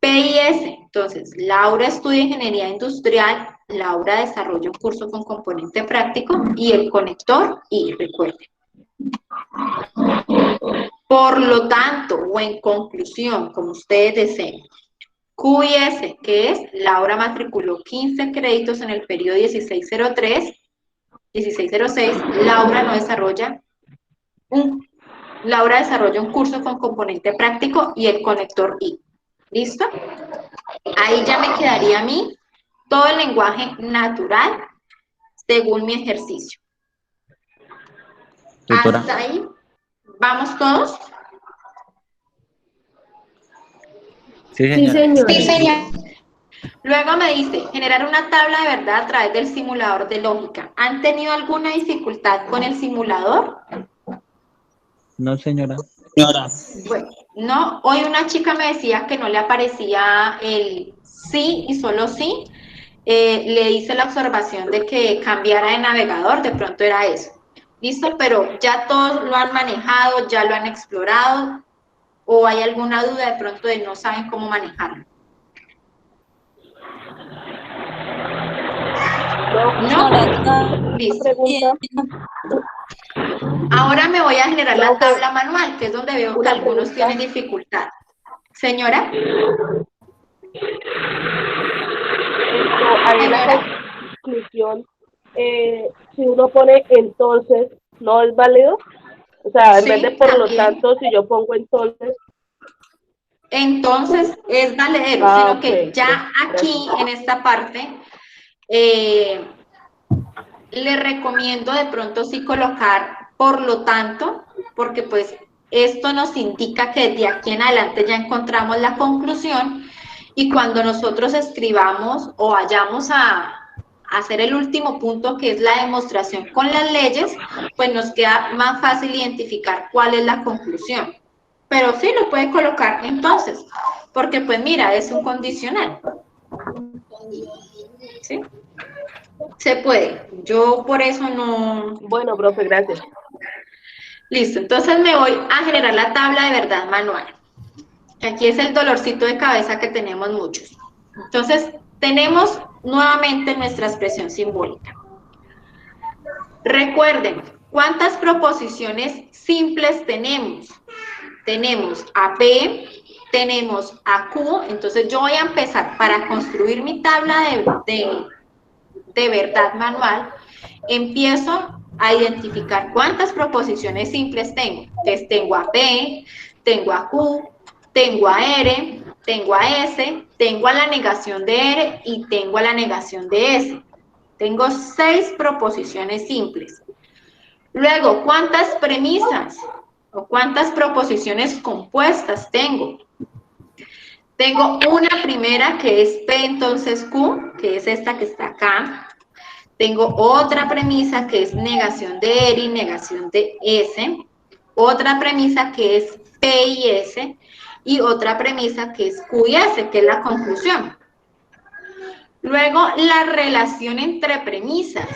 P y S. Entonces, Laura estudia ingeniería industrial, Laura desarrolla un curso con componente práctico y el conector I, recuerden. Por lo tanto, o en conclusión, como ustedes deseen, Q y S, que es Laura matriculó 15 créditos en el periodo 1606, Laura desarrolla un curso con componente práctico y el conector I. ¿Listo? Ahí ya me quedaría a mí todo el lenguaje natural según mi ejercicio. Doctora. Hasta ahí. ¿Vamos todos? Sí, señora. Sí, señor. Luego me dice, generar una tabla de verdad a través del simulador de lógica. ¿Han tenido alguna dificultad con el simulador? No, señora. Bueno, no, hoy una chica me decía que no le aparecía el sí y solo sí. Le hice la observación de que cambiara de navegador, de pronto era eso. ¿Listo? Pero ya todos lo han manejado, ya lo han explorado, o hay alguna duda de pronto de no saben cómo manejarlo. ¿No? Listo. Ahora me voy a generar la tabla manual, que es donde veo que algunos tienen dificultad. Señora. Ahí en la conclusión, si uno pone entonces, ¿no es válido? O sea, en vez de por lo tanto, si yo pongo entonces es valedero, sino que ya aquí en esta parte le recomiendo de pronto sí colocar por lo tanto, porque pues esto nos indica que de aquí en adelante ya encontramos la conclusión y cuando nosotros escribamos o vayamos a hacer el último punto, que es la demostración con las leyes, pues nos queda más fácil identificar cuál es la conclusión. Pero sí lo puede colocar entonces, porque pues mira, es un condicional. ¿Sí? Se puede. Yo por eso no... Bueno, profe, gracias. Listo, entonces me voy a generar la tabla de verdad manual. Aquí es el dolorcito de cabeza que tenemos muchos. Entonces, tenemos nuevamente nuestra expresión simbólica. Recuerden, ¿cuántas proposiciones simples tenemos? Tenemos a P, tenemos a Q, entonces yo voy a empezar para construir mi tabla de verdad manual, empiezo a identificar cuántas proposiciones simples tengo. Entonces tengo a P, tengo a Q, tengo a R, tengo a S, tengo a la negación de R y tengo a la negación de S. Tengo 6 proposiciones simples. Luego, ¿cuántas premisas o cuántas proposiciones compuestas tengo? Tengo una primera que es P, entonces Q, que es esta que está acá. Tengo otra premisa que es negación de R y negación de S. Otra premisa que es P y S. Y otra premisa que es Q y S, que es la conclusión. Luego, la relación entre premisas.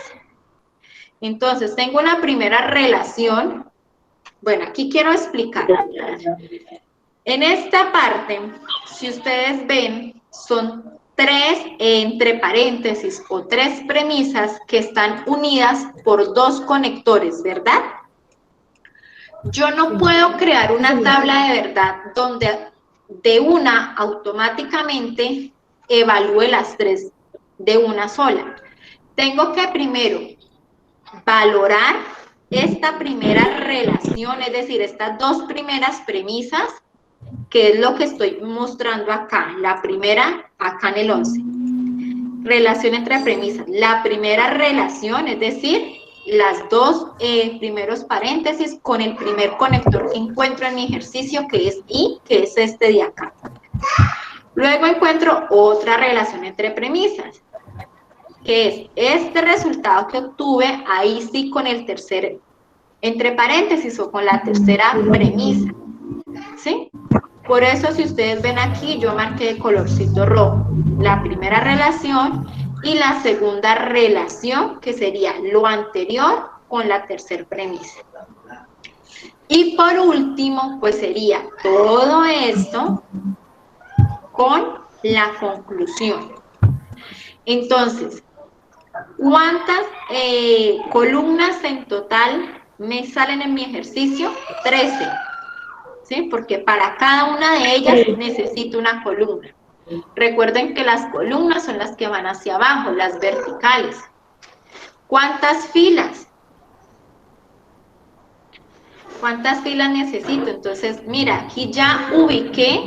Entonces, tengo una primera relación. Bueno, aquí quiero explicar. En esta parte, si ustedes ven, son 3 entre paréntesis o 3 premisas que están unidas por 2 conectores, ¿verdad? Yo no puedo crear una tabla de verdad donde de una automáticamente evalúe las 3 de una sola. Tengo que primero valorar esta primera relación, es decir, estas dos primeras premisas, que es lo que estoy mostrando acá. La primera, acá en el 11. Relación entre premisas. La primera relación, es decir, las dos primeros paréntesis con el primer conector que encuentro en mi ejercicio, que es I, que es este de acá. Luego encuentro otra relación entre premisas, que es este resultado que obtuve, ahí sí con el tercer entre paréntesis o con la tercera premisa, ¿sí? Por eso, si ustedes ven aquí, yo marqué de colorcito rojo la primera relación y la segunda relación, que sería lo anterior con la tercera premisa. Y por último, pues sería todo esto con la conclusión. Entonces, ¿cuántas columnas en total me salen en mi ejercicio? 13. ¿Sí? Porque para cada una de ellas necesito una columna. Recuerden que las columnas son las que van hacia abajo, las verticales. ¿Cuántas filas? ¿Cuántas filas necesito? Entonces, mira, aquí ya ubiqué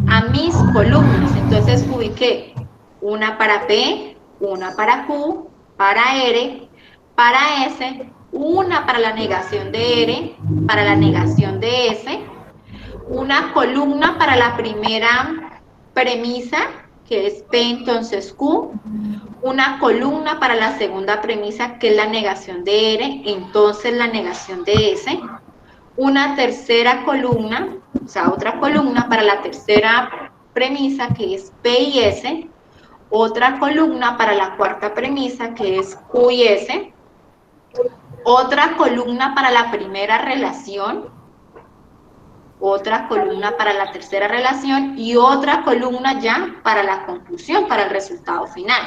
a mis columnas. Entonces, ubiqué una para P, una para Q, para R, para S, una para la negación de R, para la negación de S, una columna para la primera premisa, que es P, entonces Q, una columna para la segunda premisa, que es la negación de R, entonces la negación de S, una tercera columna, o sea, otra columna para la tercera premisa, que es P y S, otra columna para la cuarta premisa, que es Q y S, otra columna para la primera relación, otra columna para la tercera relación y otra columna ya para la conclusión, para el resultado final.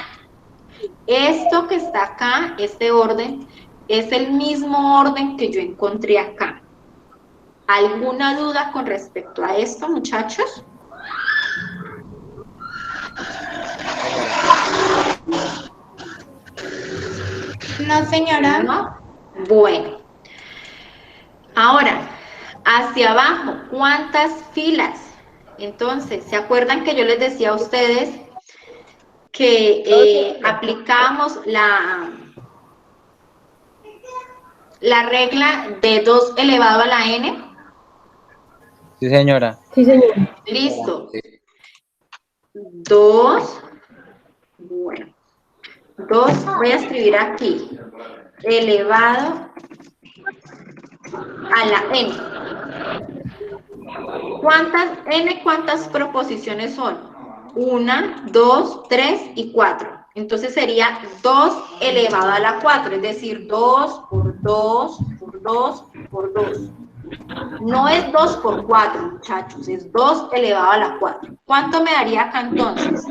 Esto que está acá, este orden, es el mismo orden que yo encontré acá. ¿Alguna duda con respecto a esto, muchachos? No, señora. ¿No? Bueno. Ahora, hacia abajo, ¿cuántas filas? Entonces, ¿se acuerdan que yo les decía a ustedes que aplicábamos la regla de 2 elevado a la n? Sí, señora. Sí, señor. Listo. 2, bueno, 2, voy a escribir aquí, elevado a la n. ¿Cuántas proposiciones son? 1, 2, 3 y 4. Entonces sería 2 elevado a la 4, es decir, 2 por 2 por 2 por 2. No es 2 por 4, muchachos, es 2 elevado a la 4. ¿Cuánto me daría acá entonces?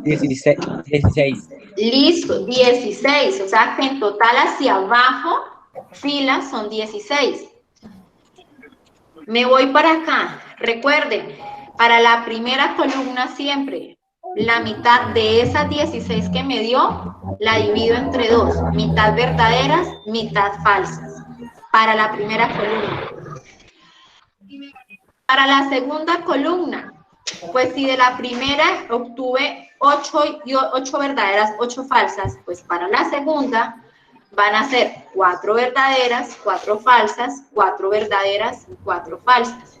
16. Listo, 16. O sea que en total hacia abajo, filas son 16. Me voy para acá. Recuerden, para la primera columna siempre, la mitad de esas 16 que me dio, la divido entre 2. Mitad verdaderas, mitad falsas. Para la primera columna. Para la segunda columna, pues si de la primera obtuve 8 verdaderas, 8 falsas, pues para la segunda van a ser 4 verdaderas, 4 falsas, 4 verdaderas, 4 falsas.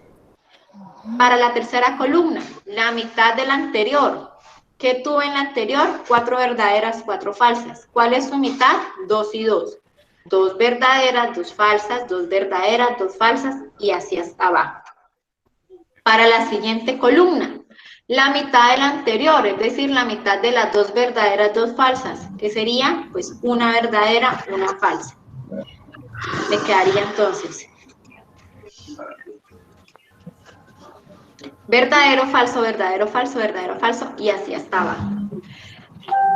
Para la tercera columna, la mitad de la anterior. ¿Qué tuve en la anterior? 4 verdaderas, 4 falsas. ¿Cuál es su mitad? 2 y 2. 2 verdaderas, 2 falsas, 2 verdaderas, 2 falsas y así hasta abajo. Para la siguiente columna, la mitad de la anterior, es decir, la mitad de las 2 verdaderas, 2 falsas, que sería pues una verdadera, una falsa. Me quedaría entonces verdadero, falso, verdadero, falso y así hasta abajo.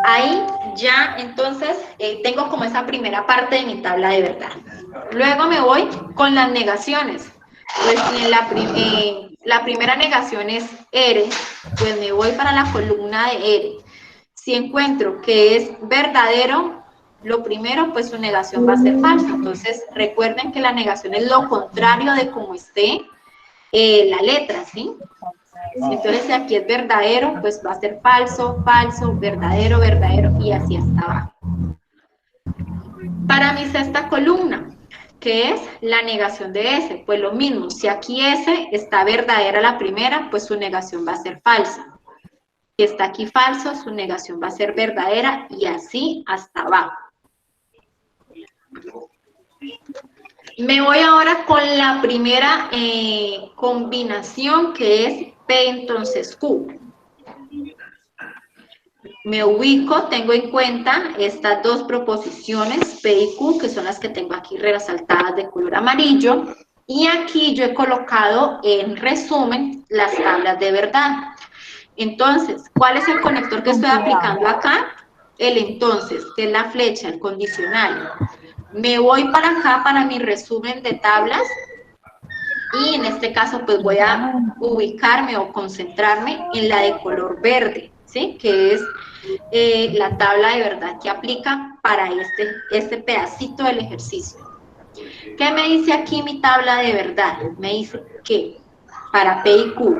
Ahí ya entonces tengo como esa primera parte de mi tabla de verdad. Luego me voy con las negaciones. Pues si en la primera negación es R, pues me voy para la columna de R. Si encuentro que es verdadero, lo primero, pues su negación va a ser falsa. Entonces, recuerden que la negación es lo contrario de cómo esté la letra, ¿sí? Entonces, si aquí es verdadero, pues va a ser falso, falso, verdadero, verdadero, y así hasta abajo. Para mi sexta columna, ¿qué es la negación de S? Pues lo mismo, si aquí S está verdadera la primera, pues su negación va a ser falsa. Si está aquí falso, su negación va a ser verdadera, y así hasta abajo. Me voy ahora con la primera combinación, que es P entonces Q. Me ubico, tengo en cuenta estas dos proposiciones, P y Q, que son las que tengo aquí resaltadas de color amarillo, y aquí yo he colocado en resumen las tablas de verdad. Entonces, ¿cuál es el conector que estoy aplicando acá? El entonces, que es la flecha, el condicional. Me voy para acá para mi resumen de tablas, y en este caso pues voy a ubicarme o concentrarme en la de color verde, ¿sí? Que es la tabla de verdad que aplica para este pedacito del ejercicio. ¿Qué me dice aquí mi tabla de verdad? Me dice que para P y Q,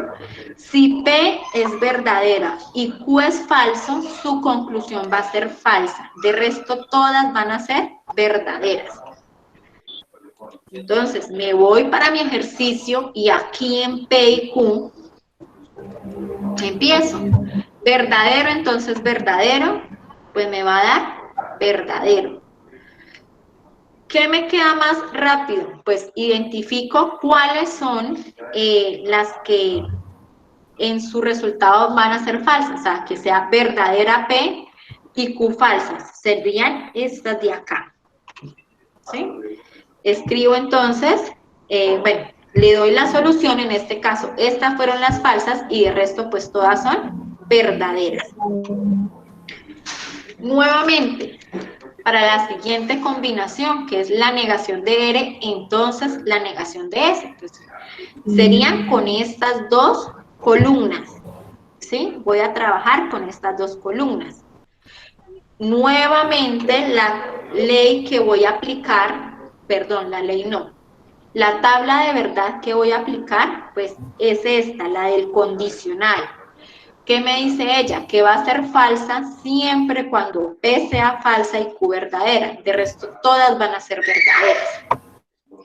si P es verdadera y Q es falso, su conclusión va a ser falsa. De resto, todas van a ser verdaderas. Entonces, me voy para mi ejercicio y aquí en P y Q empiezo. Verdadero, entonces verdadero, pues me va a dar verdadero. ¿Qué me queda más rápido? Pues identifico cuáles son las que en su resultado van a ser falsas, o sea, que sea verdadera P y Q falsas. Serían estas de acá. ¿Sí? Escribo entonces, bueno, le doy la solución, en este caso, estas fueron las falsas y de resto pues todas son verdaderas. Nuevamente, para la siguiente combinación, que es la negación de R, entonces la negación de S. Entonces, serían con estas dos columnas, ¿sí? Voy a trabajar con estas dos columnas. Nuevamente, la ley que voy a aplicar, perdón, la ley no, la tabla de verdad que voy a aplicar, pues es esta, la del condicional. ¿Qué me dice ella? Que va a ser falsa siempre cuando P sea falsa y Q verdadera. De resto, todas van a ser verdaderas.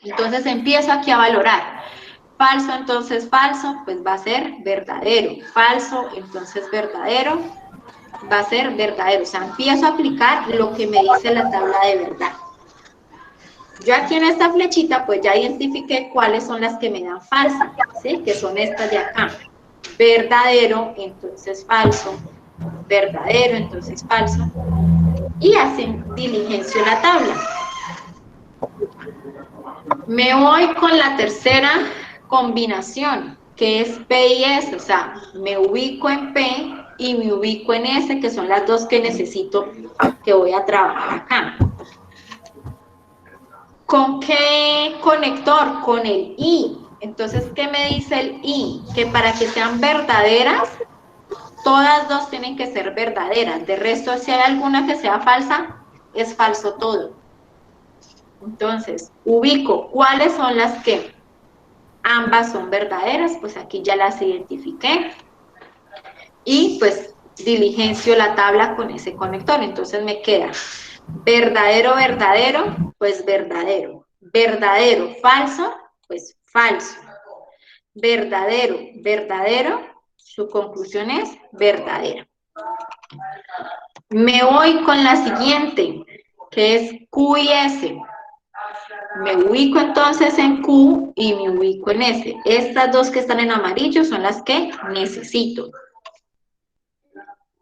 Entonces, empiezo aquí a valorar. Falso, entonces falso, pues va a ser verdadero. Falso, entonces verdadero, va a ser verdadero. O sea, empiezo a aplicar lo que me dice la tabla de verdad. Yo aquí en esta flechita, pues ya identifiqué cuáles son las que me dan falsa, ¿sí? Que son estas de acá. Verdadero, entonces falso. Verdadero, entonces falso. Y así diligencio la tabla. Me voy con la tercera combinación, que es P y S. O sea, me ubico en P y me ubico en S, que son las dos que necesito, que voy a trabajar acá. ¿Con qué conector? Con el I. Entonces, ¿qué me dice el I? Que para que sean verdaderas, todas dos tienen que ser verdaderas. De resto, si hay alguna que sea falsa, es falso todo. Entonces, ubico cuáles son las que ambas son verdaderas, pues aquí ya las identifiqué. Y pues diligencio la tabla con ese conector. Entonces me queda verdadero, verdadero, pues verdadero. Verdadero, falso, pues falso. Verdadero, verdadero, su conclusión es verdadera. Me voy con la siguiente, que es Q y S. Me ubico entonces en Q y me ubico en S. Estas dos que están en amarillo son las que necesito.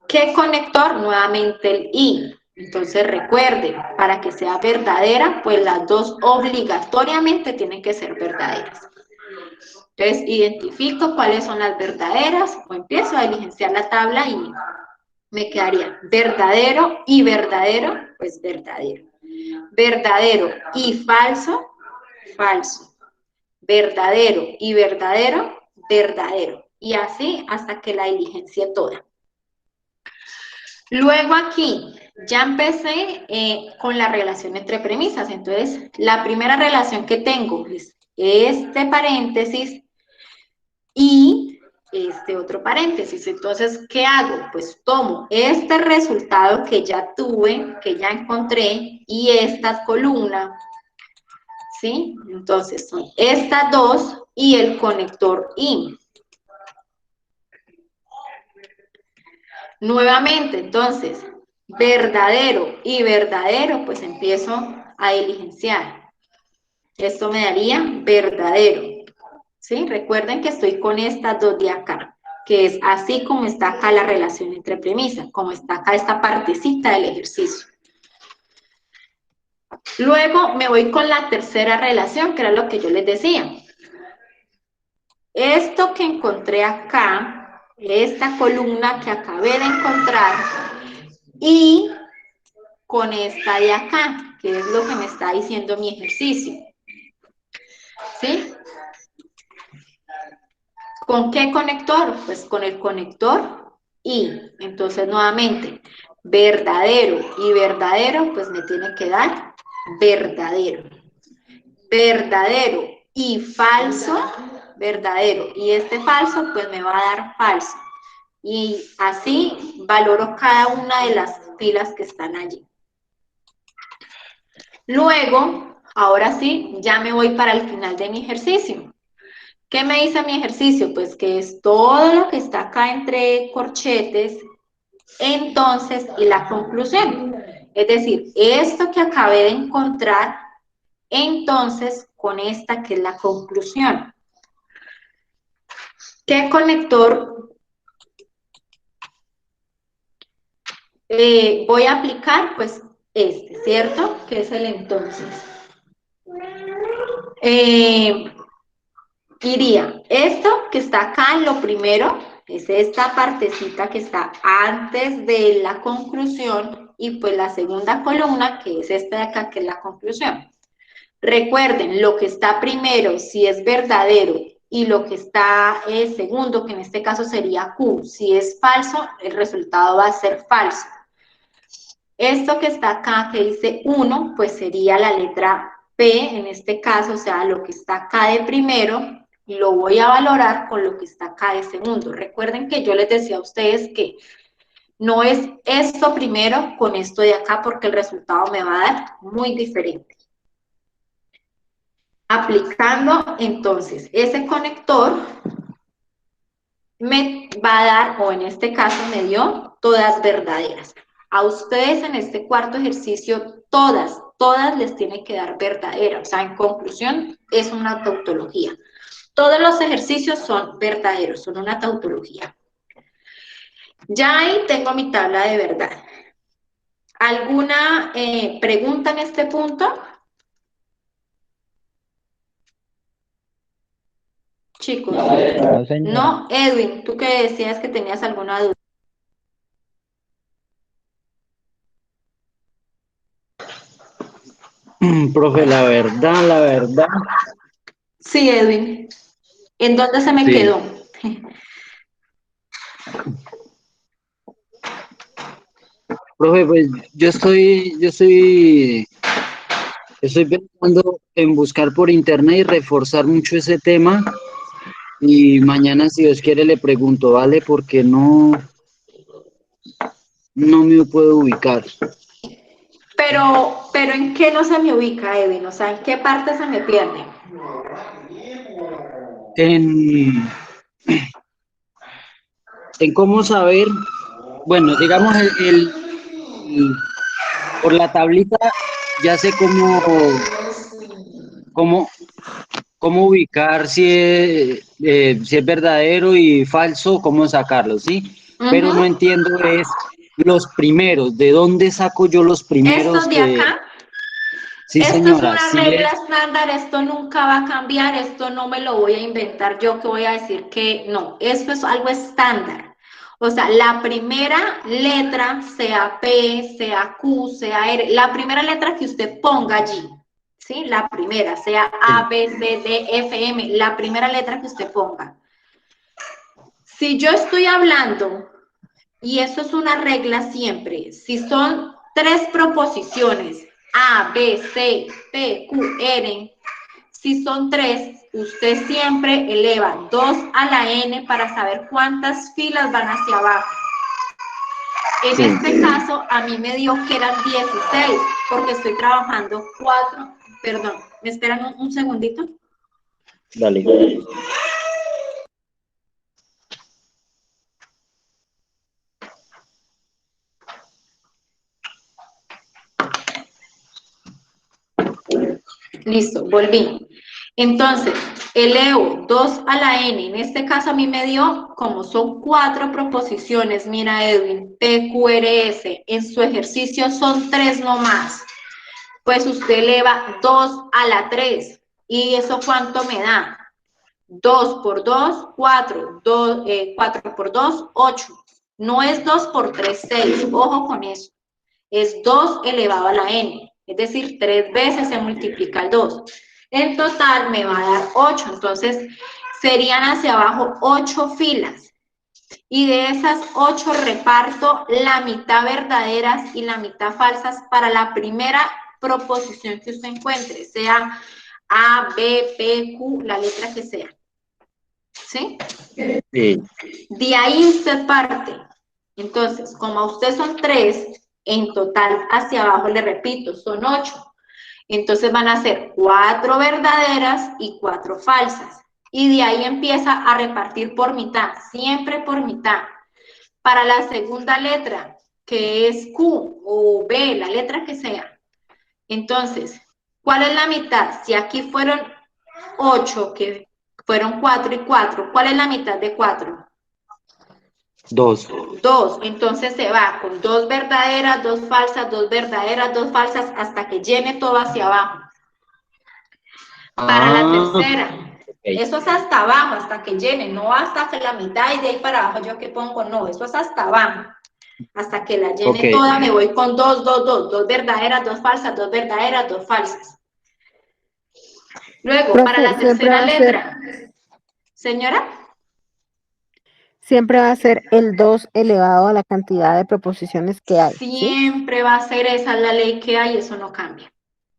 ¿Qué conector? Nuevamente el I. Entonces recuerden, para que sea verdadera, pues las dos obligatoriamente tienen que ser verdaderas. Entonces identifico cuáles son las verdaderas, o empiezo a diligenciar la tabla y me quedaría verdadero y verdadero, pues verdadero. Verdadero y falso, falso. Verdadero y verdadero, verdadero. Y así hasta que la diligencie toda. Luego aquí, ya empecé con la relación entre premisas. Entonces, la primera relación que tengo es este paréntesis y este otro paréntesis. Entonces, ¿qué hago? Pues tomo este resultado que ya tuve, que ya encontré, y esta columna, ¿sí? Entonces, son estas dos y el conector IN. Nuevamente, entonces, verdadero y verdadero, pues empiezo a diligenciar. Esto me daría verdadero, ¿sí? Recuerden que estoy con estas dos de acá, que es así como está acá la relación entre premisas, como está acá esta partecita del ejercicio. Luego me voy con la tercera relación, que era lo que yo les decía. Esto que encontré acá, esta columna que acabé de encontrar, y con esta de acá, que es lo que me está diciendo mi ejercicio. ¿Sí? ¿Con qué conector? Pues con el conector y. Entonces, nuevamente, verdadero y verdadero, pues me tiene que dar verdadero. Verdadero y falso, verdadero. Y este falso, pues me va a dar falso. Y así valoro cada una de las filas que están allí. Luego, ahora sí, ya me voy para el final de mi ejercicio. ¿Qué me dice mi ejercicio? Pues que es todo lo que está acá entre corchetes, entonces, y la conclusión. Es decir, esto que acabé de encontrar, entonces, con esta que es la conclusión. ¿Qué conector voy a aplicar? Pues este, ¿cierto? Que es el entonces. Iría, esto que está acá en lo primero, es esta partecita que está antes de la conclusión, y pues la segunda columna, que es esta de acá, que es la conclusión. Recuerden, lo que está primero, si es verdadero, y lo que está segundo, que en este caso sería Q, si es falso, el resultado va a ser falso. Esto que está acá, que dice 1, pues sería la letra P, en este caso, o sea, lo que está acá de primero, lo voy a valorar con lo que está acá de segundo. Recuerden que yo les decía a ustedes que no es esto primero con esto de acá, porque el resultado me va a dar muy diferente. Aplicando, entonces, ese conector me va a dar, o en este caso me dio, todas verdaderas. A ustedes en este cuarto ejercicio, todas les tiene que dar verdadera. O sea, en conclusión, es una tautología. Todos los ejercicios son verdaderos, son una tautología. Ya ahí tengo mi tabla de verdad. ¿Alguna pregunta en este punto? Chicos. No, señora. No, Edwin, tú que decías que tenías alguna duda. Profe, la verdad. Sí, Edwin. ¿En dónde se me Sí. quedó? Profe, pues yo estoy pensando en buscar por internet y reforzar mucho ese tema. Y mañana, si Dios quiere, le pregunto, ¿vale? Porque no me puedo ubicar. Pero ¿en qué no se me ubica, Edwin? O sea, ¿en qué parte se me pierde? En cómo saber, bueno, digamos, por la tablita ya sé cómo ubicar si es verdadero y falso, cómo sacarlo, ¿sí? Pero no entiendo es los primeros, ¿de dónde saco yo los primeros? ¿Estos de acá? Sí, Esto señora. es una regla estándar, esto nunca va a cambiar, esto no me lo voy a inventar yo que voy a decir que no, esto es algo estándar. O sea, la primera letra, sea P, sea Q, sea R, la primera letra que usted ponga allí, ¿sí? La primera, sea A, B, C, D, F, M, la primera letra que usted ponga. Si yo estoy hablando, y eso es una regla siempre, si son tres proposiciones, A, B, C, P, Q, R, si son tres, usted siempre eleva 2 a la N para saber cuántas filas van hacia abajo. En este caso, a mí me dio que eran 16, porque estoy trabajando 4, perdón, ¿me esperan un segundito? Dale. Listo, volví. Entonces, elevo 2 a la N. En este caso a mí me dio, como son 4 proposiciones, mira Edwin, P, Q, R, S, en su ejercicio son 3 nomás. Pues usted eleva 2 a la 3. ¿Y eso cuánto me da? 2 por 2, 4. 4 por 2, 8. No es 2 por 3, 6. Ojo con eso. Es 2 elevado a la N. Es decir, 3 veces se multiplica el 2. En total me va a dar 8. Entonces, serían hacia abajo 8 filas. Y de esas 8 reparto la mitad verdaderas y la mitad falsas para la primera proposición que usted encuentre, sea A, B, P, Q, la letra que sea. ¿Sí? Sí. De ahí usted parte. Entonces, como a usted son 3, en total hacia abajo, le repito, son 8. Entonces van a ser 4 verdaderas y 4 falsas. Y de ahí empieza a repartir por mitad, siempre por mitad. Para la segunda letra, que es Q o B, la letra que sea. Entonces, ¿cuál es la mitad? Si aquí fueron 8, que fueron 4 y 4, ¿cuál es la mitad de 4? 2. 2, entonces se va con 2 verdaderas, 2 falsas, 2 verdaderas, 2 falsas, hasta que llene todo hacia abajo. Para la tercera, eso es hasta abajo, hasta que llene, no hasta que la mitad y de ahí para abajo yo que pongo, no, eso es hasta abajo. Hasta que la llene toda, me voy con 2, 2, 2, 2 verdaderas, 2 falsas, 2 verdaderas, 2 falsas. Luego, Profe, para la tercera letra, señora. Siempre va a ser el 2 elevado a la cantidad de proposiciones que hay. Siempre ¿sí? Va a ser esa la ley que hay, eso no cambia.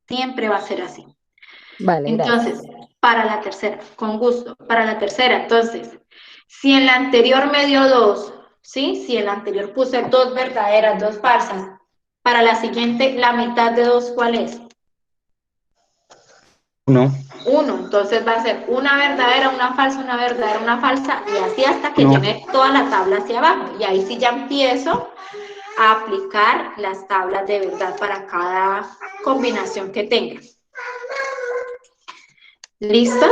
Siempre va a ser así. Vale, entonces, gracias. Para la tercera, con gusto, para la tercera, entonces, si en la anterior me dio 2, ¿sí? Si en la anterior puse 2 verdaderas, 2 falsas, para la siguiente, la mitad de 2, ¿cuál es? 1. 1, entonces va a ser una verdadera, una falsa, una verdadera, una falsa, y así hasta que llene toda la tabla hacia abajo. Y ahí sí ya empiezo a aplicar las tablas de verdad para cada combinación que tenga. ¿Listo?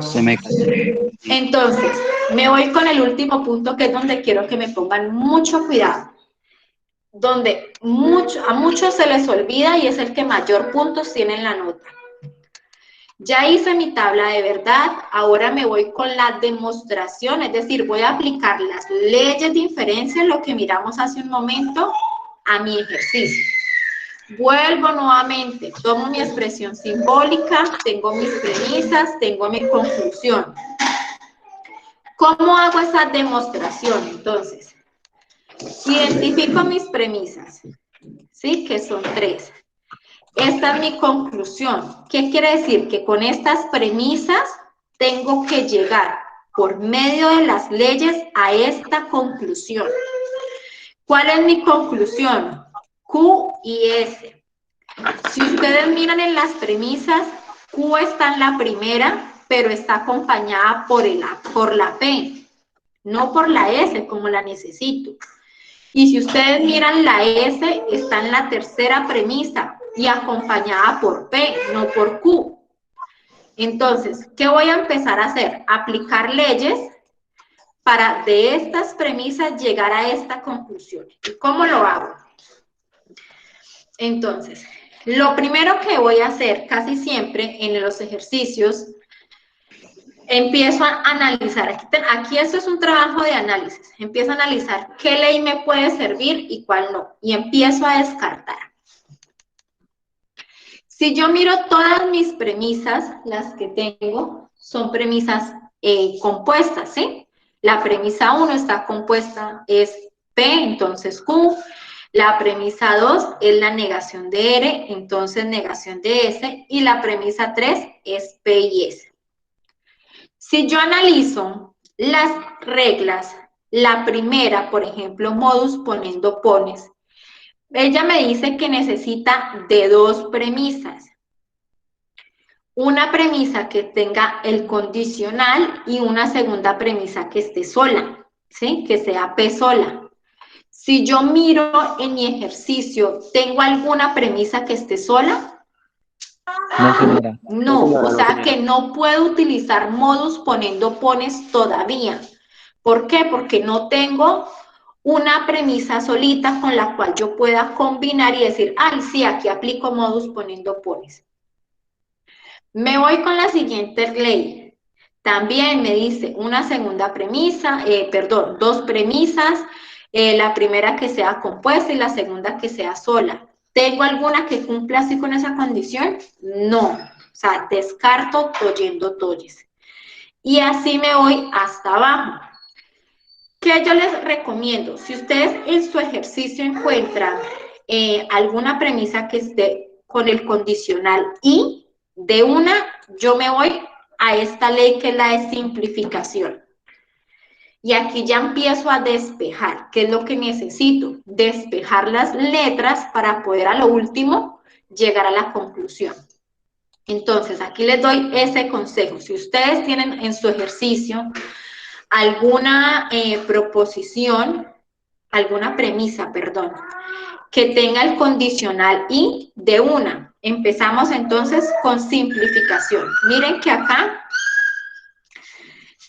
Se me cayó. Entonces, me voy con el último punto, que es donde quiero que me pongan mucho cuidado. Donde a muchos se les olvida y es el que mayor puntos tiene en la nota. Ya hice mi tabla de verdad, ahora me voy con la demostración, es decir, voy a aplicar las leyes de inferencia, lo que miramos hace un momento, a mi ejercicio. Vuelvo nuevamente, tomo mi expresión simbólica, tengo mis premisas, tengo mi conclusión. ¿Cómo hago esa demostración? Entonces, identifico mis premisas, ¿sí? Que son 3. Esta es mi conclusión. ¿Qué quiere decir? Que con estas premisas tengo que llegar por medio de las leyes a esta conclusión. ¿Cuál es mi conclusión? Q y S. Si ustedes miran en las premisas, Q está en la primera, pero está acompañada por la P, no por la S como la necesito. Y si ustedes miran, la S está en la tercera premisa y acompañada por P, no por Q. Entonces, ¿qué voy a empezar a hacer? Aplicar leyes para de estas premisas llegar a esta conclusión. ¿Y cómo lo hago? Entonces, lo primero que voy a hacer casi siempre en los ejercicios, empiezo a analizar. Aquí esto es un trabajo de análisis. Empiezo a analizar qué ley me puede servir y cuál no. Y empiezo a descartar. Si yo miro todas mis premisas, las que tengo, son premisas compuestas, ¿sí? La premisa 1 está compuesta, es P, entonces Q. La premisa 2 es la negación de R, entonces negación de S. Y la premisa 3 es P y S. Si yo analizo las reglas, la primera, por ejemplo, modus ponendo pones, ella me dice que necesita de 2 premisas. Una premisa que tenga el condicional y una segunda premisa que esté sola, ¿sí? Que sea P sola. Si yo miro en mi ejercicio, ¿tengo alguna premisa que esté sola? No, señora. No, o sea que no puedo utilizar modus ponendo pones todavía. ¿Por qué? Porque no tengo una premisa solita con la cual yo pueda combinar y decir, ay, sí, aquí aplico modus ponendo pones. Me voy con la siguiente ley. También me dice una segunda premisa, perdón, 2 premisas, la primera que sea compuesta y la segunda que sea sola. ¿Tengo alguna que cumpla así con esa condición? No, o sea, descarto toyendo toyes. Y así me voy hasta abajo. ¿Qué yo les recomiendo? Si ustedes en su ejercicio encuentran alguna premisa que esté con el condicional y de una, yo me voy a esta ley que es la de simplificación. Y aquí ya empiezo a despejar. ¿Qué es lo que necesito? Despejar las letras para poder a lo último llegar a la conclusión. Entonces, aquí les doy ese consejo. Si ustedes tienen en su ejercicio alguna proposición, alguna premisa, perdón, que tenga el condicional y de una. Empezamos entonces con simplificación. Miren que acá,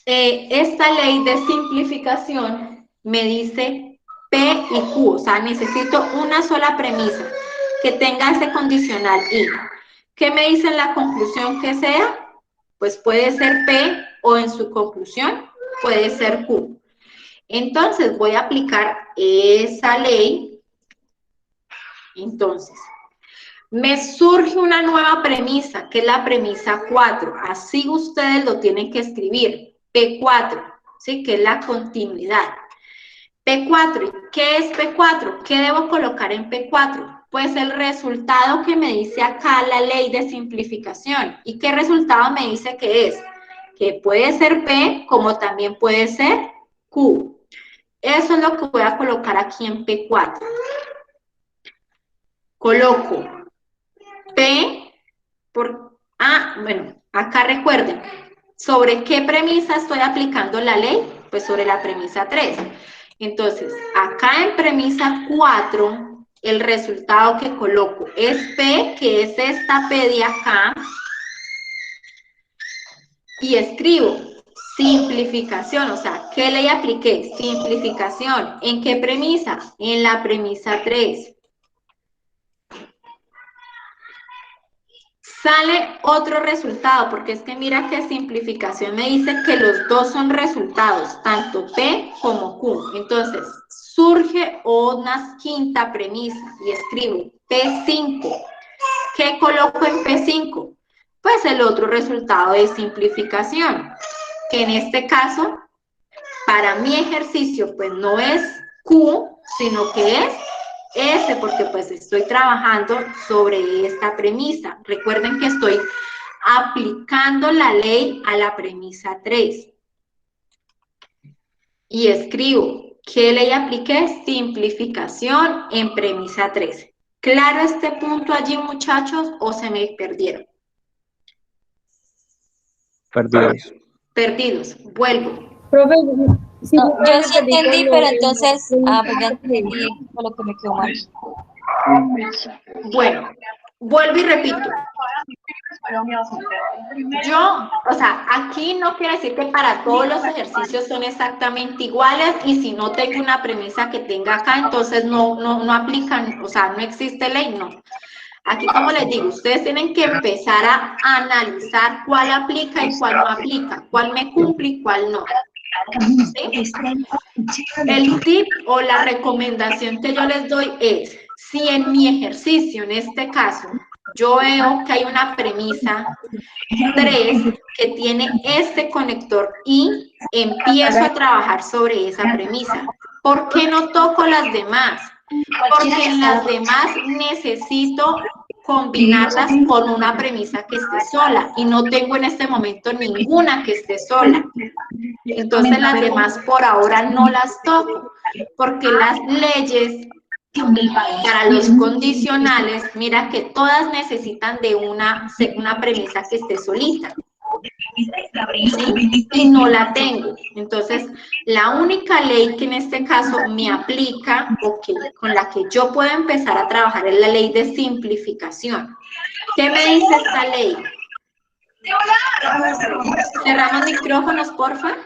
esta ley de simplificación me dice P y Q, o sea, necesito una sola premisa que tenga ese condicional y. ¿Qué me dice en la conclusión que sea? Pues puede ser P o en su conclusión puede ser Q. Entonces voy a aplicar esa ley. Entonces, me surge una nueva premisa, que es la premisa 4. Así ustedes lo tienen que escribir. P4, ¿sí? Que es la continuidad. P4, ¿y qué es P4? ¿Qué debo colocar en P4? Pues el resultado que me dice acá la ley de simplificación. ¿Y qué resultado me dice que es? Que puede ser P como también puede ser Q. Eso es lo que voy a colocar aquí en P4. Coloco P por... bueno, acá recuerden, ¿sobre qué premisa estoy aplicando la ley? Pues sobre la premisa 3. Entonces, acá en premisa 4, el resultado que coloco es P, que es esta P de acá, y escribo simplificación, o sea, ¿qué ley apliqué? Simplificación. ¿En qué premisa? En la premisa 3. Sale otro resultado, porque es que mira que simplificación me dice que los dos son resultados, tanto P como Q. Entonces, surge una quinta premisa y escribo P5. ¿Qué coloco en P5? Pues el otro resultado de simplificación, que en este caso, para mi ejercicio, pues no es Q, sino que es S, porque pues estoy trabajando sobre esta premisa. Recuerden que estoy aplicando la ley a la premisa 3. Y escribo, ¿qué ley apliqué? Simplificación en premisa 3. ¿Claro este punto allí, muchachos, o se me perdieron? Perdidos. Perdidos. Vuelvo. Profe, sí, No, yo sí entendí entendí, cuando pero el- entonces, pues ya entendí por lo que me quedó mal. Bueno, vuelvo y repito. Yo, o sea, aquí no quiere decir que para todos los ejercicios son exactamente iguales y si no tengo una premisa que tenga acá, entonces no aplican, o sea, no existe ley, no. Aquí, como les digo, ustedes tienen que empezar a analizar cuál aplica y cuál no aplica, cuál me cumple y cuál no. ¿Sí? El tip o la recomendación que yo les doy es, si en mi ejercicio, en este caso, yo veo que hay una premisa 3 que tiene este conector y empiezo a trabajar sobre esa premisa. ¿Por qué no toco las demás? Porque en las demás necesito combinarlas con una premisa que esté sola y no tengo en este momento ninguna que esté sola. Entonces las demás por ahora no las toco, porque las leyes para los condicionales, mira que todas necesitan de una premisa que esté solita. ¿Sí? Y no la tengo. Entonces, la única ley que en este caso me aplica o con la que yo puedo empezar a trabajar es la ley de simplificación. ¿Qué me dice esta ley? Cerramos micrófonos, porfa.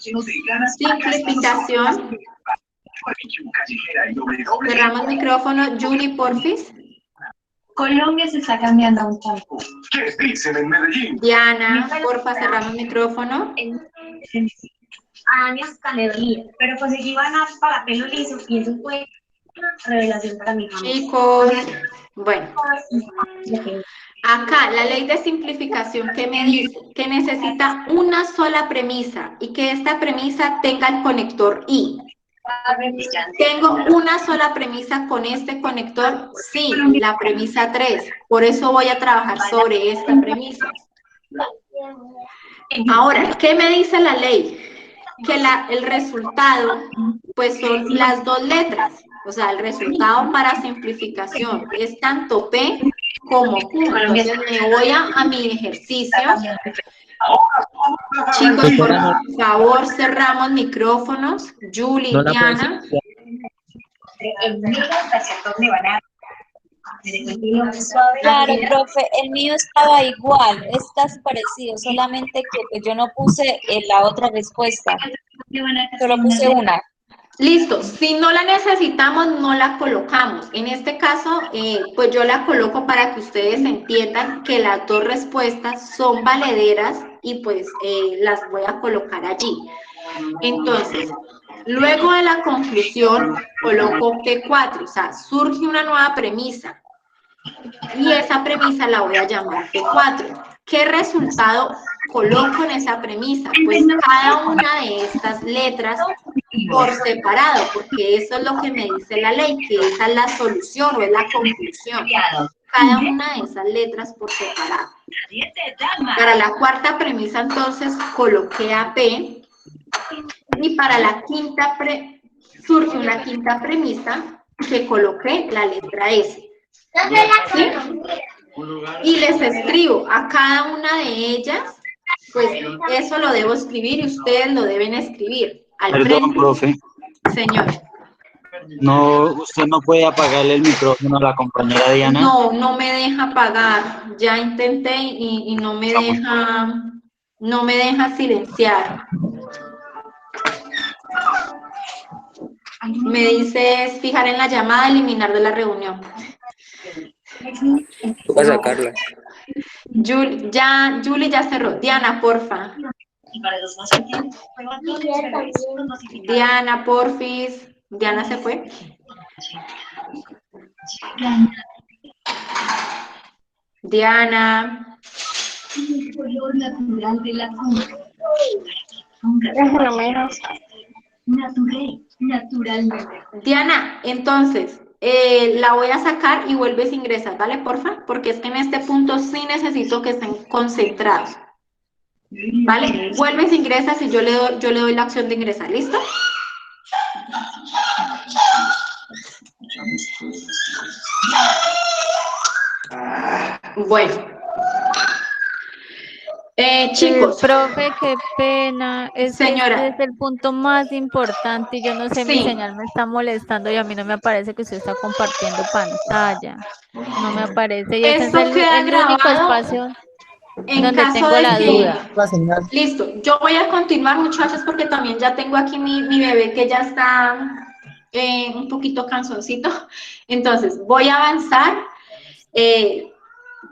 Simplificación. Cerramos micrófono. Julie, porfis. Colombia se está cambiando a un champú. ¿Qué dicen en Medellín? Diana, porfa, cerramos micrófono. Años Canería, pero conseguí banas para pelo liso y eso fue revelación para mi familia. Chicos, bueno. Acá, la ley de simplificación que me dice que necesita una sola premisa y que esta premisa tenga el conector I. ¿Tengo una sola premisa con este conector? Sí, la premisa 3. Por eso voy a trabajar sobre esta premisa. Ahora, ¿qué me dice la ley? Que el resultado, pues son las dos letras. O sea, el resultado para simplificación es tanto P como Q. Entonces me voy a mi ejercicio. Chicos, por favor, cerramos micrófonos. Julie, No la puedes Diana. Claro, profe, el mío estaba igual, es casi parecido, solamente que pues, yo no puse la otra respuesta, solo puse una. Listo, si no la necesitamos, no la colocamos. En este caso, pues yo la coloco para que ustedes entiendan que las dos respuestas son valederas y pues las voy a colocar allí. Entonces, luego de la conclusión, coloco P4, o sea, surge una nueva premisa. Y esa premisa la voy a llamar P4. ¿Qué resultado coloco en esa premisa? Pues cada una de estas letras por separado, porque eso es lo que me dice la ley, que esa es la solución o es la conclusión. Cada una de esas letras por separado. Para la cuarta premisa, entonces, coloqué a P. Y para la quinta, surge una quinta premisa que coloqué la letra S. ¿Sí? Y les escribo a cada una de ellas, pues eso lo debo escribir y ustedes lo deben escribir. Perdón, profe. Señor. No, ¿usted no puede apagarle el micrófono a la compañera Diana? No, no me deja apagar. Ya intenté y no me deja silenciar. Me dice fijar en la llamada, eliminar de la reunión. Voy a sacarla. Julie ya cerró. Diana, porfa. Diana, porfis. Diana se fue. Diana. Diana, entonces, la voy a sacar y vuelves a ingresar, ¿vale? Porfa, porque es que en este punto sí necesito que estén concentrados. ¿Vale? Vuelves, ingresas y yo le doy la opción de ingresar, ¿listo? Bueno. Chicos. Profe, qué pena. Señora. Este es el punto más importante y yo no sé, Sí. mi señal me está molestando y a mí no me aparece que usted está compartiendo pantalla. No me aparece. Y ese es el único espacio donde tengo la duda. Listo, yo voy a continuar, muchachos, porque también ya tengo aquí mi bebé que ya está un poquito cansoncito. Entonces, voy a avanzar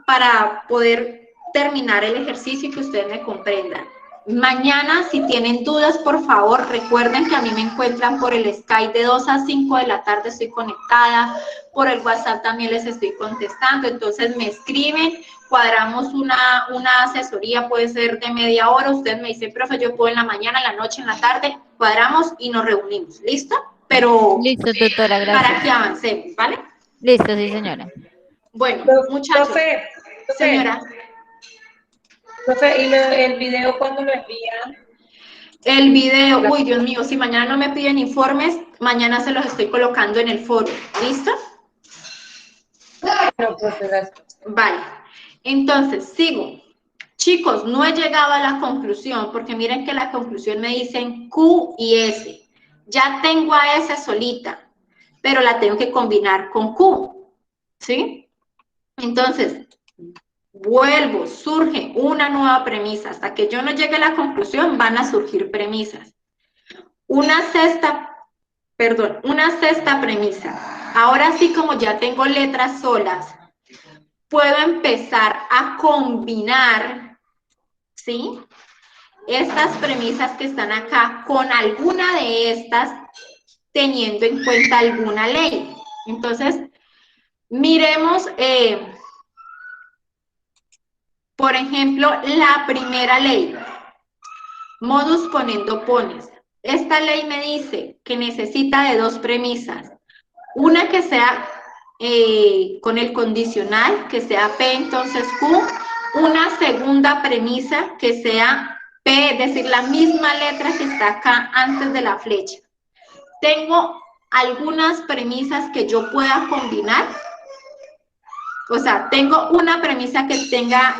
para poder terminar el ejercicio y que ustedes me comprendan. Mañana, si tienen dudas, por favor, recuerden que a mí me encuentran por el Skype de 2 a 5 de la tarde, estoy conectada, por el WhatsApp también les estoy contestando, entonces me escriben, cuadramos una asesoría, puede ser de media hora, ustedes me dicen, profe, yo puedo en la mañana, en la noche, en la tarde, cuadramos y nos reunimos, ¿listo? Pero Listo, doctora, gracias. para que avancemos, ¿vale? Listo, sí, señora. Bueno, muchachos. Profe, Señora. Profe, ¿y el video cuándo lo envían? El video, uy, Dios mío, si mañana no me piden informes, mañana se los estoy colocando en el foro. ¿Listo? No, profe, gracias. Vale. Entonces, sigo. Chicos, no he llegado a la conclusión, porque miren que la conclusión me dicen Q y S. Ya tengo a S solita, pero la tengo que combinar con Q. ¿Sí? Entonces, vuelvo, surge una nueva premisa. Hasta que yo no llegue a la conclusión, van a surgir premisas. Una sexta premisa. Ahora sí, como ya tengo letras solas, puedo empezar a combinar, ¿sí? Estas premisas que están acá con alguna de estas, teniendo en cuenta alguna ley. Entonces, miremos, por ejemplo, la primera ley, modus ponendo pones. Esta ley me dice que necesita de dos premisas. Una que sea con el condicional, que sea P, entonces Q. Una segunda premisa que sea P, es decir, la misma letra que está acá antes de la flecha. Tengo algunas premisas que yo pueda combinar. O sea, tengo una premisa que tenga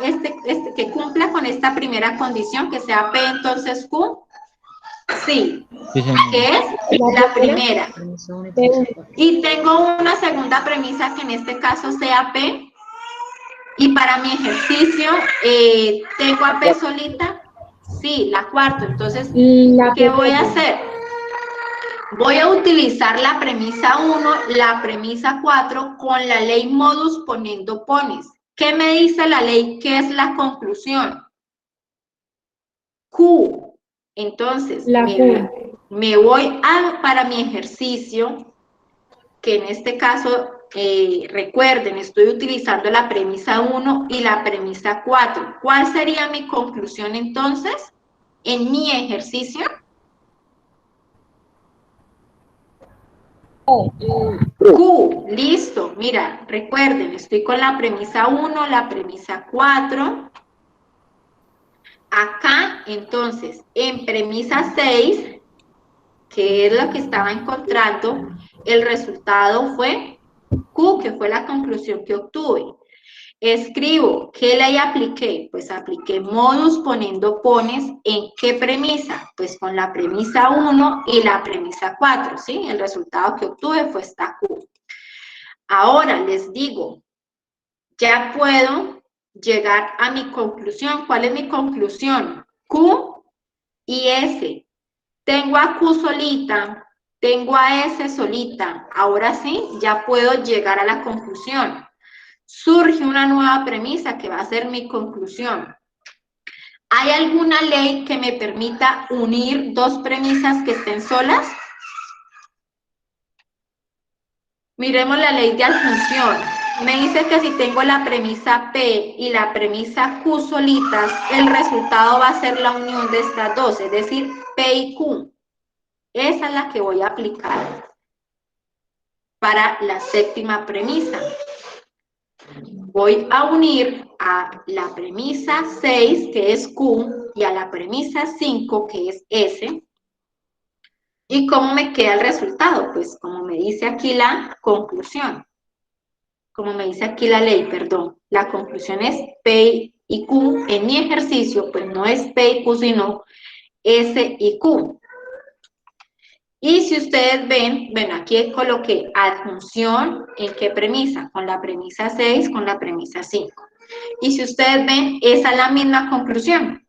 que cumpla con esta primera condición, que sea P, entonces Q. Sí, que es la primera. Y tengo una segunda premisa que en este caso sea P. Y para mi ejercicio, ¿tengo a P solita? Sí, la cuarta. Entonces, ¿qué voy a hacer? Voy a utilizar la premisa 1, la premisa 4 con la ley modus ponendo pones. ¿Qué me dice la ley? ¿Qué es la conclusión? Q. Entonces, me voy para mi ejercicio, que en este caso, recuerden, estoy utilizando la premisa 1 y la premisa 4. ¿Cuál sería mi conclusión entonces en mi ejercicio? Q, listo. Mira, recuerden, estoy con la premisa 1, la premisa 4. Acá, entonces, en premisa 6, que es lo que estaba encontrando, el resultado fue Q, que fue la conclusión que obtuve. Escribo, ¿qué ley apliqué? Pues apliqué modus ponendo pones, ¿en qué premisa? Pues con la premisa 1 y la premisa 4, ¿sí? El resultado que obtuve fue esta Q. Ahora les digo, ya puedo llegar a mi conclusión. ¿Cuál es mi conclusión? Q y S. Tengo a Q solita, tengo a S solita. Ahora sí, ya puedo llegar a la conclusión. Surge una nueva premisa que va a ser mi conclusión. ¿Hay alguna ley que me permita unir dos premisas que estén solas? Miremos la ley de adjunción. Me dice que si tengo la premisa P y la premisa Q solitas, el resultado va a ser la unión de estas dos, es decir, P y Q. Esa es la que voy a aplicar para la séptima premisa. Voy a unir a la premisa 6, que es Q, y a la premisa 5, que es S. ¿Y cómo me queda el resultado? Pues como me dice aquí la conclusión. Como me dice aquí la ley, perdón. La conclusión es P y Q. En mi ejercicio, pues no es P y Q, sino S y Q. Y si ustedes ven, bueno, aquí coloqué adjunción, ¿en qué premisa? Con la premisa 6, con la premisa 5. Y si ustedes ven, esa es la misma conclusión,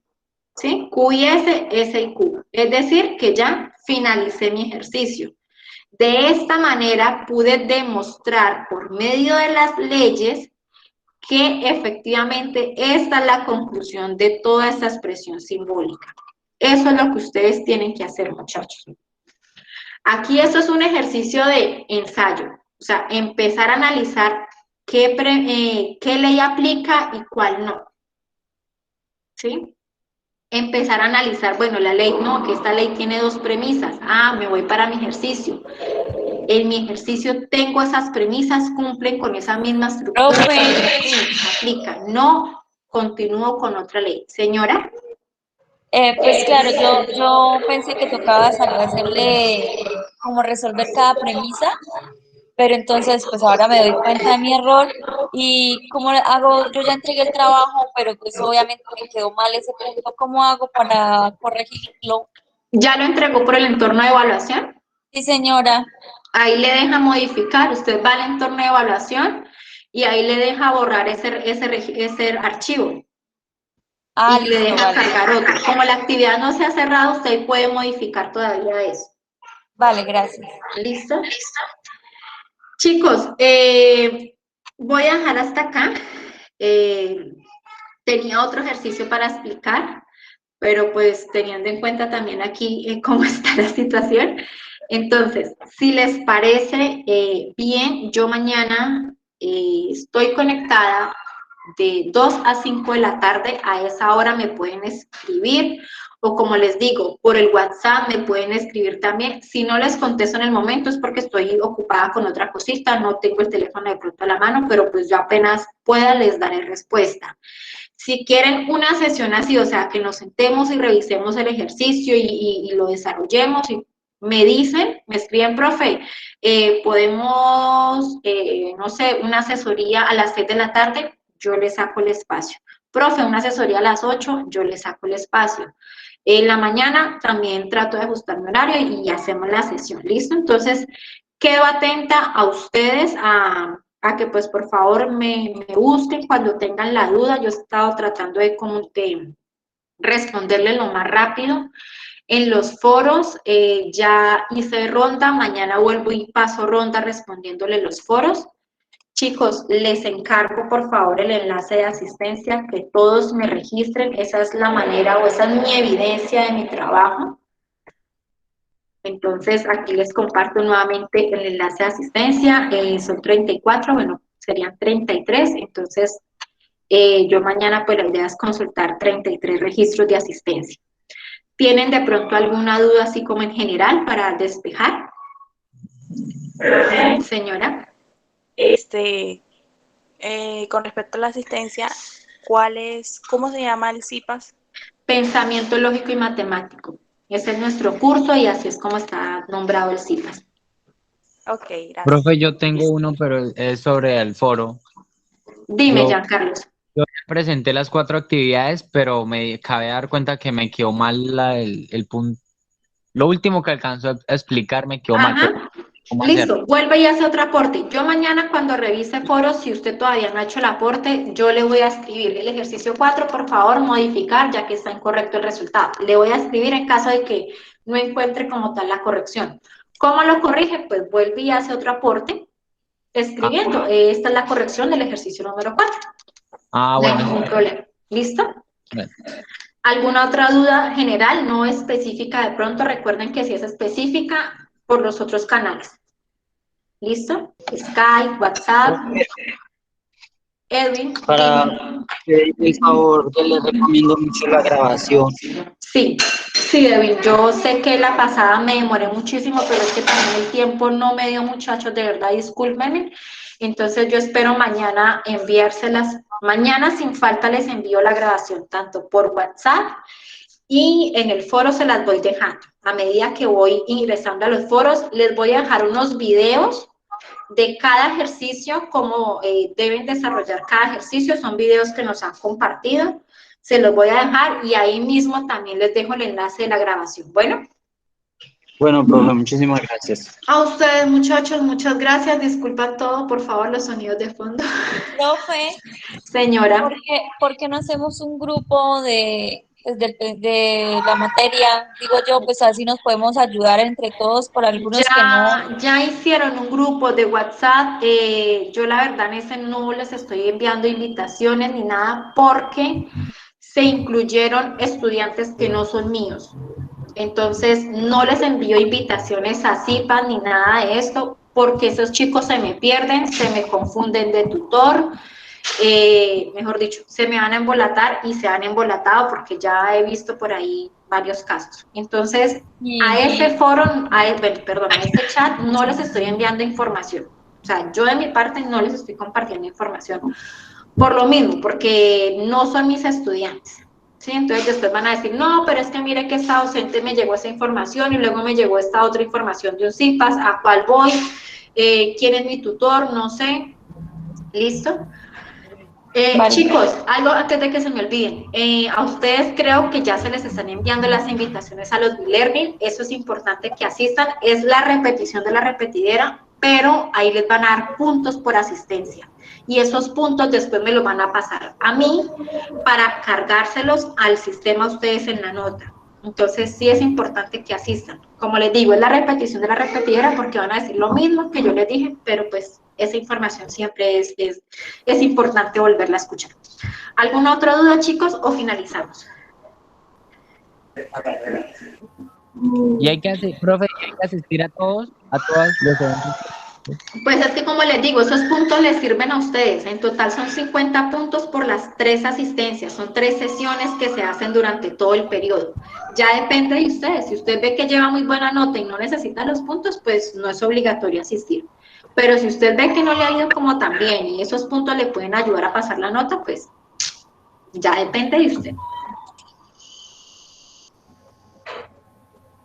¿sí? Q y S, S y Q. Es decir, que ya finalicé mi ejercicio. De esta manera pude demostrar por medio de las leyes que efectivamente esta es la conclusión de toda esta expresión simbólica. Eso es lo que ustedes tienen que hacer, muchachos. Aquí esto es un ejercicio de ensayo, o sea, empezar a analizar qué ley aplica y cuál no. ¿Sí? Empezar a analizar, bueno, la ley no, esta ley tiene dos premisas. Ah, me voy para mi ejercicio. En mi ejercicio tengo esas premisas, cumplen con esa misma estructura. Sí, aplica. No, continúo con otra ley. Señora. Pues claro, yo pensé que tocaba hacerle como resolver cada premisa, pero entonces pues ahora me doy cuenta de mi error y cómo hago, yo ya entregué el trabajo, pero pues obviamente me quedó mal ese punto, ¿cómo hago para corregirlo? ¿Ya lo entregó por el entorno de evaluación? Sí, señora. Ahí le deja modificar, usted va al entorno de evaluación y ahí le deja borrar ese archivo. Ah, y le listo, deja vale. cargar otro. Como la actividad no se ha cerrado, usted puede modificar todavía eso. Vale, gracias. ¿Listo? Chicos, voy a dejar hasta acá. Tenía otro ejercicio para explicar, pero pues teniendo en cuenta también aquí cómo está la situación. Entonces, si les parece bien, yo mañana estoy conectada de 2 a 5 de la tarde, a esa hora me pueden escribir, o como les digo, por el WhatsApp me pueden escribir también. Si no les contesto en el momento es porque estoy ocupada con otra cosita, no tengo el teléfono de pronto a la mano, pero pues yo apenas pueda les daré respuesta. Si quieren una sesión así, o sea, que nos sentemos y revisemos el ejercicio y lo desarrollemos, y me dicen, me escriben, profe, podemos, no sé, una asesoría a las 6 de la tarde, yo le saco el espacio. Profe, una asesoría a las 8, yo le saco el espacio. En la mañana también trato de ajustar mi horario y hacemos la sesión, ¿listo? Entonces, quedo atenta a ustedes, a que pues por favor me busquen cuando tengan la duda. Yo he estado tratando de responderles lo más rápido. En los foros ya hice ronda, mañana vuelvo y paso ronda respondiéndole los foros. Chicos, les encargo por favor el enlace de asistencia, que todos me registren, esa es la manera o esa es mi evidencia de mi trabajo. Entonces aquí les comparto nuevamente el enlace de asistencia, son 34, bueno, serían 33, entonces yo mañana pues la idea es consultar 33 registros de asistencia. ¿Tienen de pronto alguna duda así como en general para despejar? Señora. Con respecto a la asistencia, ¿cómo se llama el CIPAS? Pensamiento lógico y matemático. Ese es nuestro curso y así es como está nombrado el CIPAS. Ok, gracias. Profe, yo tengo uno, pero es sobre el foro. Dime, Giancarlos. Yo presenté las 4 actividades, pero me cabe dar cuenta que me quedó mal el punto. Lo último que alcanzó a explicar me quedó mal. Pero ¿cómo Listo, hacerlo? vuelve y hace otro aporte. Yo mañana cuando revise foros, si usted todavía no ha hecho el aporte, yo le voy a escribir el ejercicio 4, por favor, modificar, ya que está incorrecto el resultado. Le voy a escribir en caso de que no encuentre como tal la corrección. ¿Cómo lo corrige? Pues vuelve y hace otro aporte escribiendo. Esta es la corrección del ejercicio número 4. Ah, No hay bueno. ningún problema. ¿Listo? Bueno. ¿Alguna otra duda general, no específica de pronto? Recuerden que si es específica, por los otros canales. ¿Listo? Skype, WhatsApp. Edwin. Para pedir el favor, yo les recomiendo mucho la grabación. Sí, Edwin, yo sé que la pasada me demoré muchísimo, pero es que también el tiempo no me dio, muchachos, de verdad, discúlpenme. Entonces yo espero mañana enviárselas. Mañana sin falta les envío la grabación, tanto por WhatsApp y en el foro se las voy dejando. A medida que voy ingresando a los foros, les voy a dejar unos videos de cada ejercicio, cómo deben desarrollar cada ejercicio. Son videos que nos han compartido. Se los voy a dejar y ahí mismo también les dejo el enlace de la grabación. Bueno. Bueno, profe, muchísimas gracias. A ustedes, muchachos, muchas gracias. Disculpa todo, por favor, los sonidos de fondo. Profe. Señora. ¿Por qué no hacemos un grupo de pues, de la materia. Digo yo, pues así nos podemos ayudar entre todos por algunos que no. Ya hicieron un grupo de WhatsApp. Yo la verdad en ese no les estoy enviando invitaciones ni nada porque se incluyeron estudiantes que no son míos. Entonces no les envío invitaciones a CIPAS ni nada de esto porque esos chicos se me pierden, se me confunden de tutor. Mejor dicho, se me van a embolatar y se han embolatado porque ya he visto por ahí varios casos. Entonces, a ese foro, a ese chat, no les estoy enviando información. O sea, yo de mi parte no les estoy compartiendo información. Por lo mismo, porque no son mis estudiantes. ¿Sí? Entonces después van a decir, no, pero es que mire que esta docente me llegó esa información y luego me llegó esta otra información de un CIPAS, ¿a cuál voy? ¿Quién es mi tutor? No sé. ¿Listo? Vale. Chicos, algo antes de que se me olviden, a ustedes creo que ya se les están enviando las invitaciones a los B-Learning, eso es importante que asistan, es la repetición de la repetidera, pero ahí les van a dar puntos por asistencia, y esos puntos después me los van a pasar a mí para cargárselos al sistema a ustedes en la nota. Entonces sí es importante que asistan, como les digo, es la repetición de la repetidera porque van a decir lo mismo que yo les dije, pero pues esa información siempre es importante volverla a escuchar. ¿Alguna otra duda, chicos, o finalizamos? Y hay que hacer, profe, hay que asistir a todos los eventos. Pues es que como les digo, esos puntos les sirven a ustedes. En total son 50 puntos por las 3 asistencias. Son 3 sesiones que se hacen durante todo el periodo. Ya depende de ustedes. Si usted ve que lleva muy buena nota y no necesita los puntos, pues no es obligatorio asistir. Pero si usted ve que no le ha ido como tan bien y esos puntos le pueden ayudar a pasar la nota, pues ya depende de usted.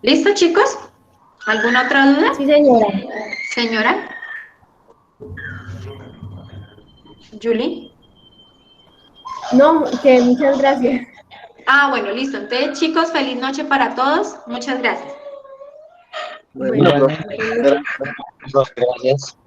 ¿Listo, chicos? ¿Alguna otra duda? Sí, señora. Señora. Julie. No, que muchas gracias. Ah, bueno, listo. Entonces, chicos, feliz noche para todos. Muchas gracias. Bueno, gracias.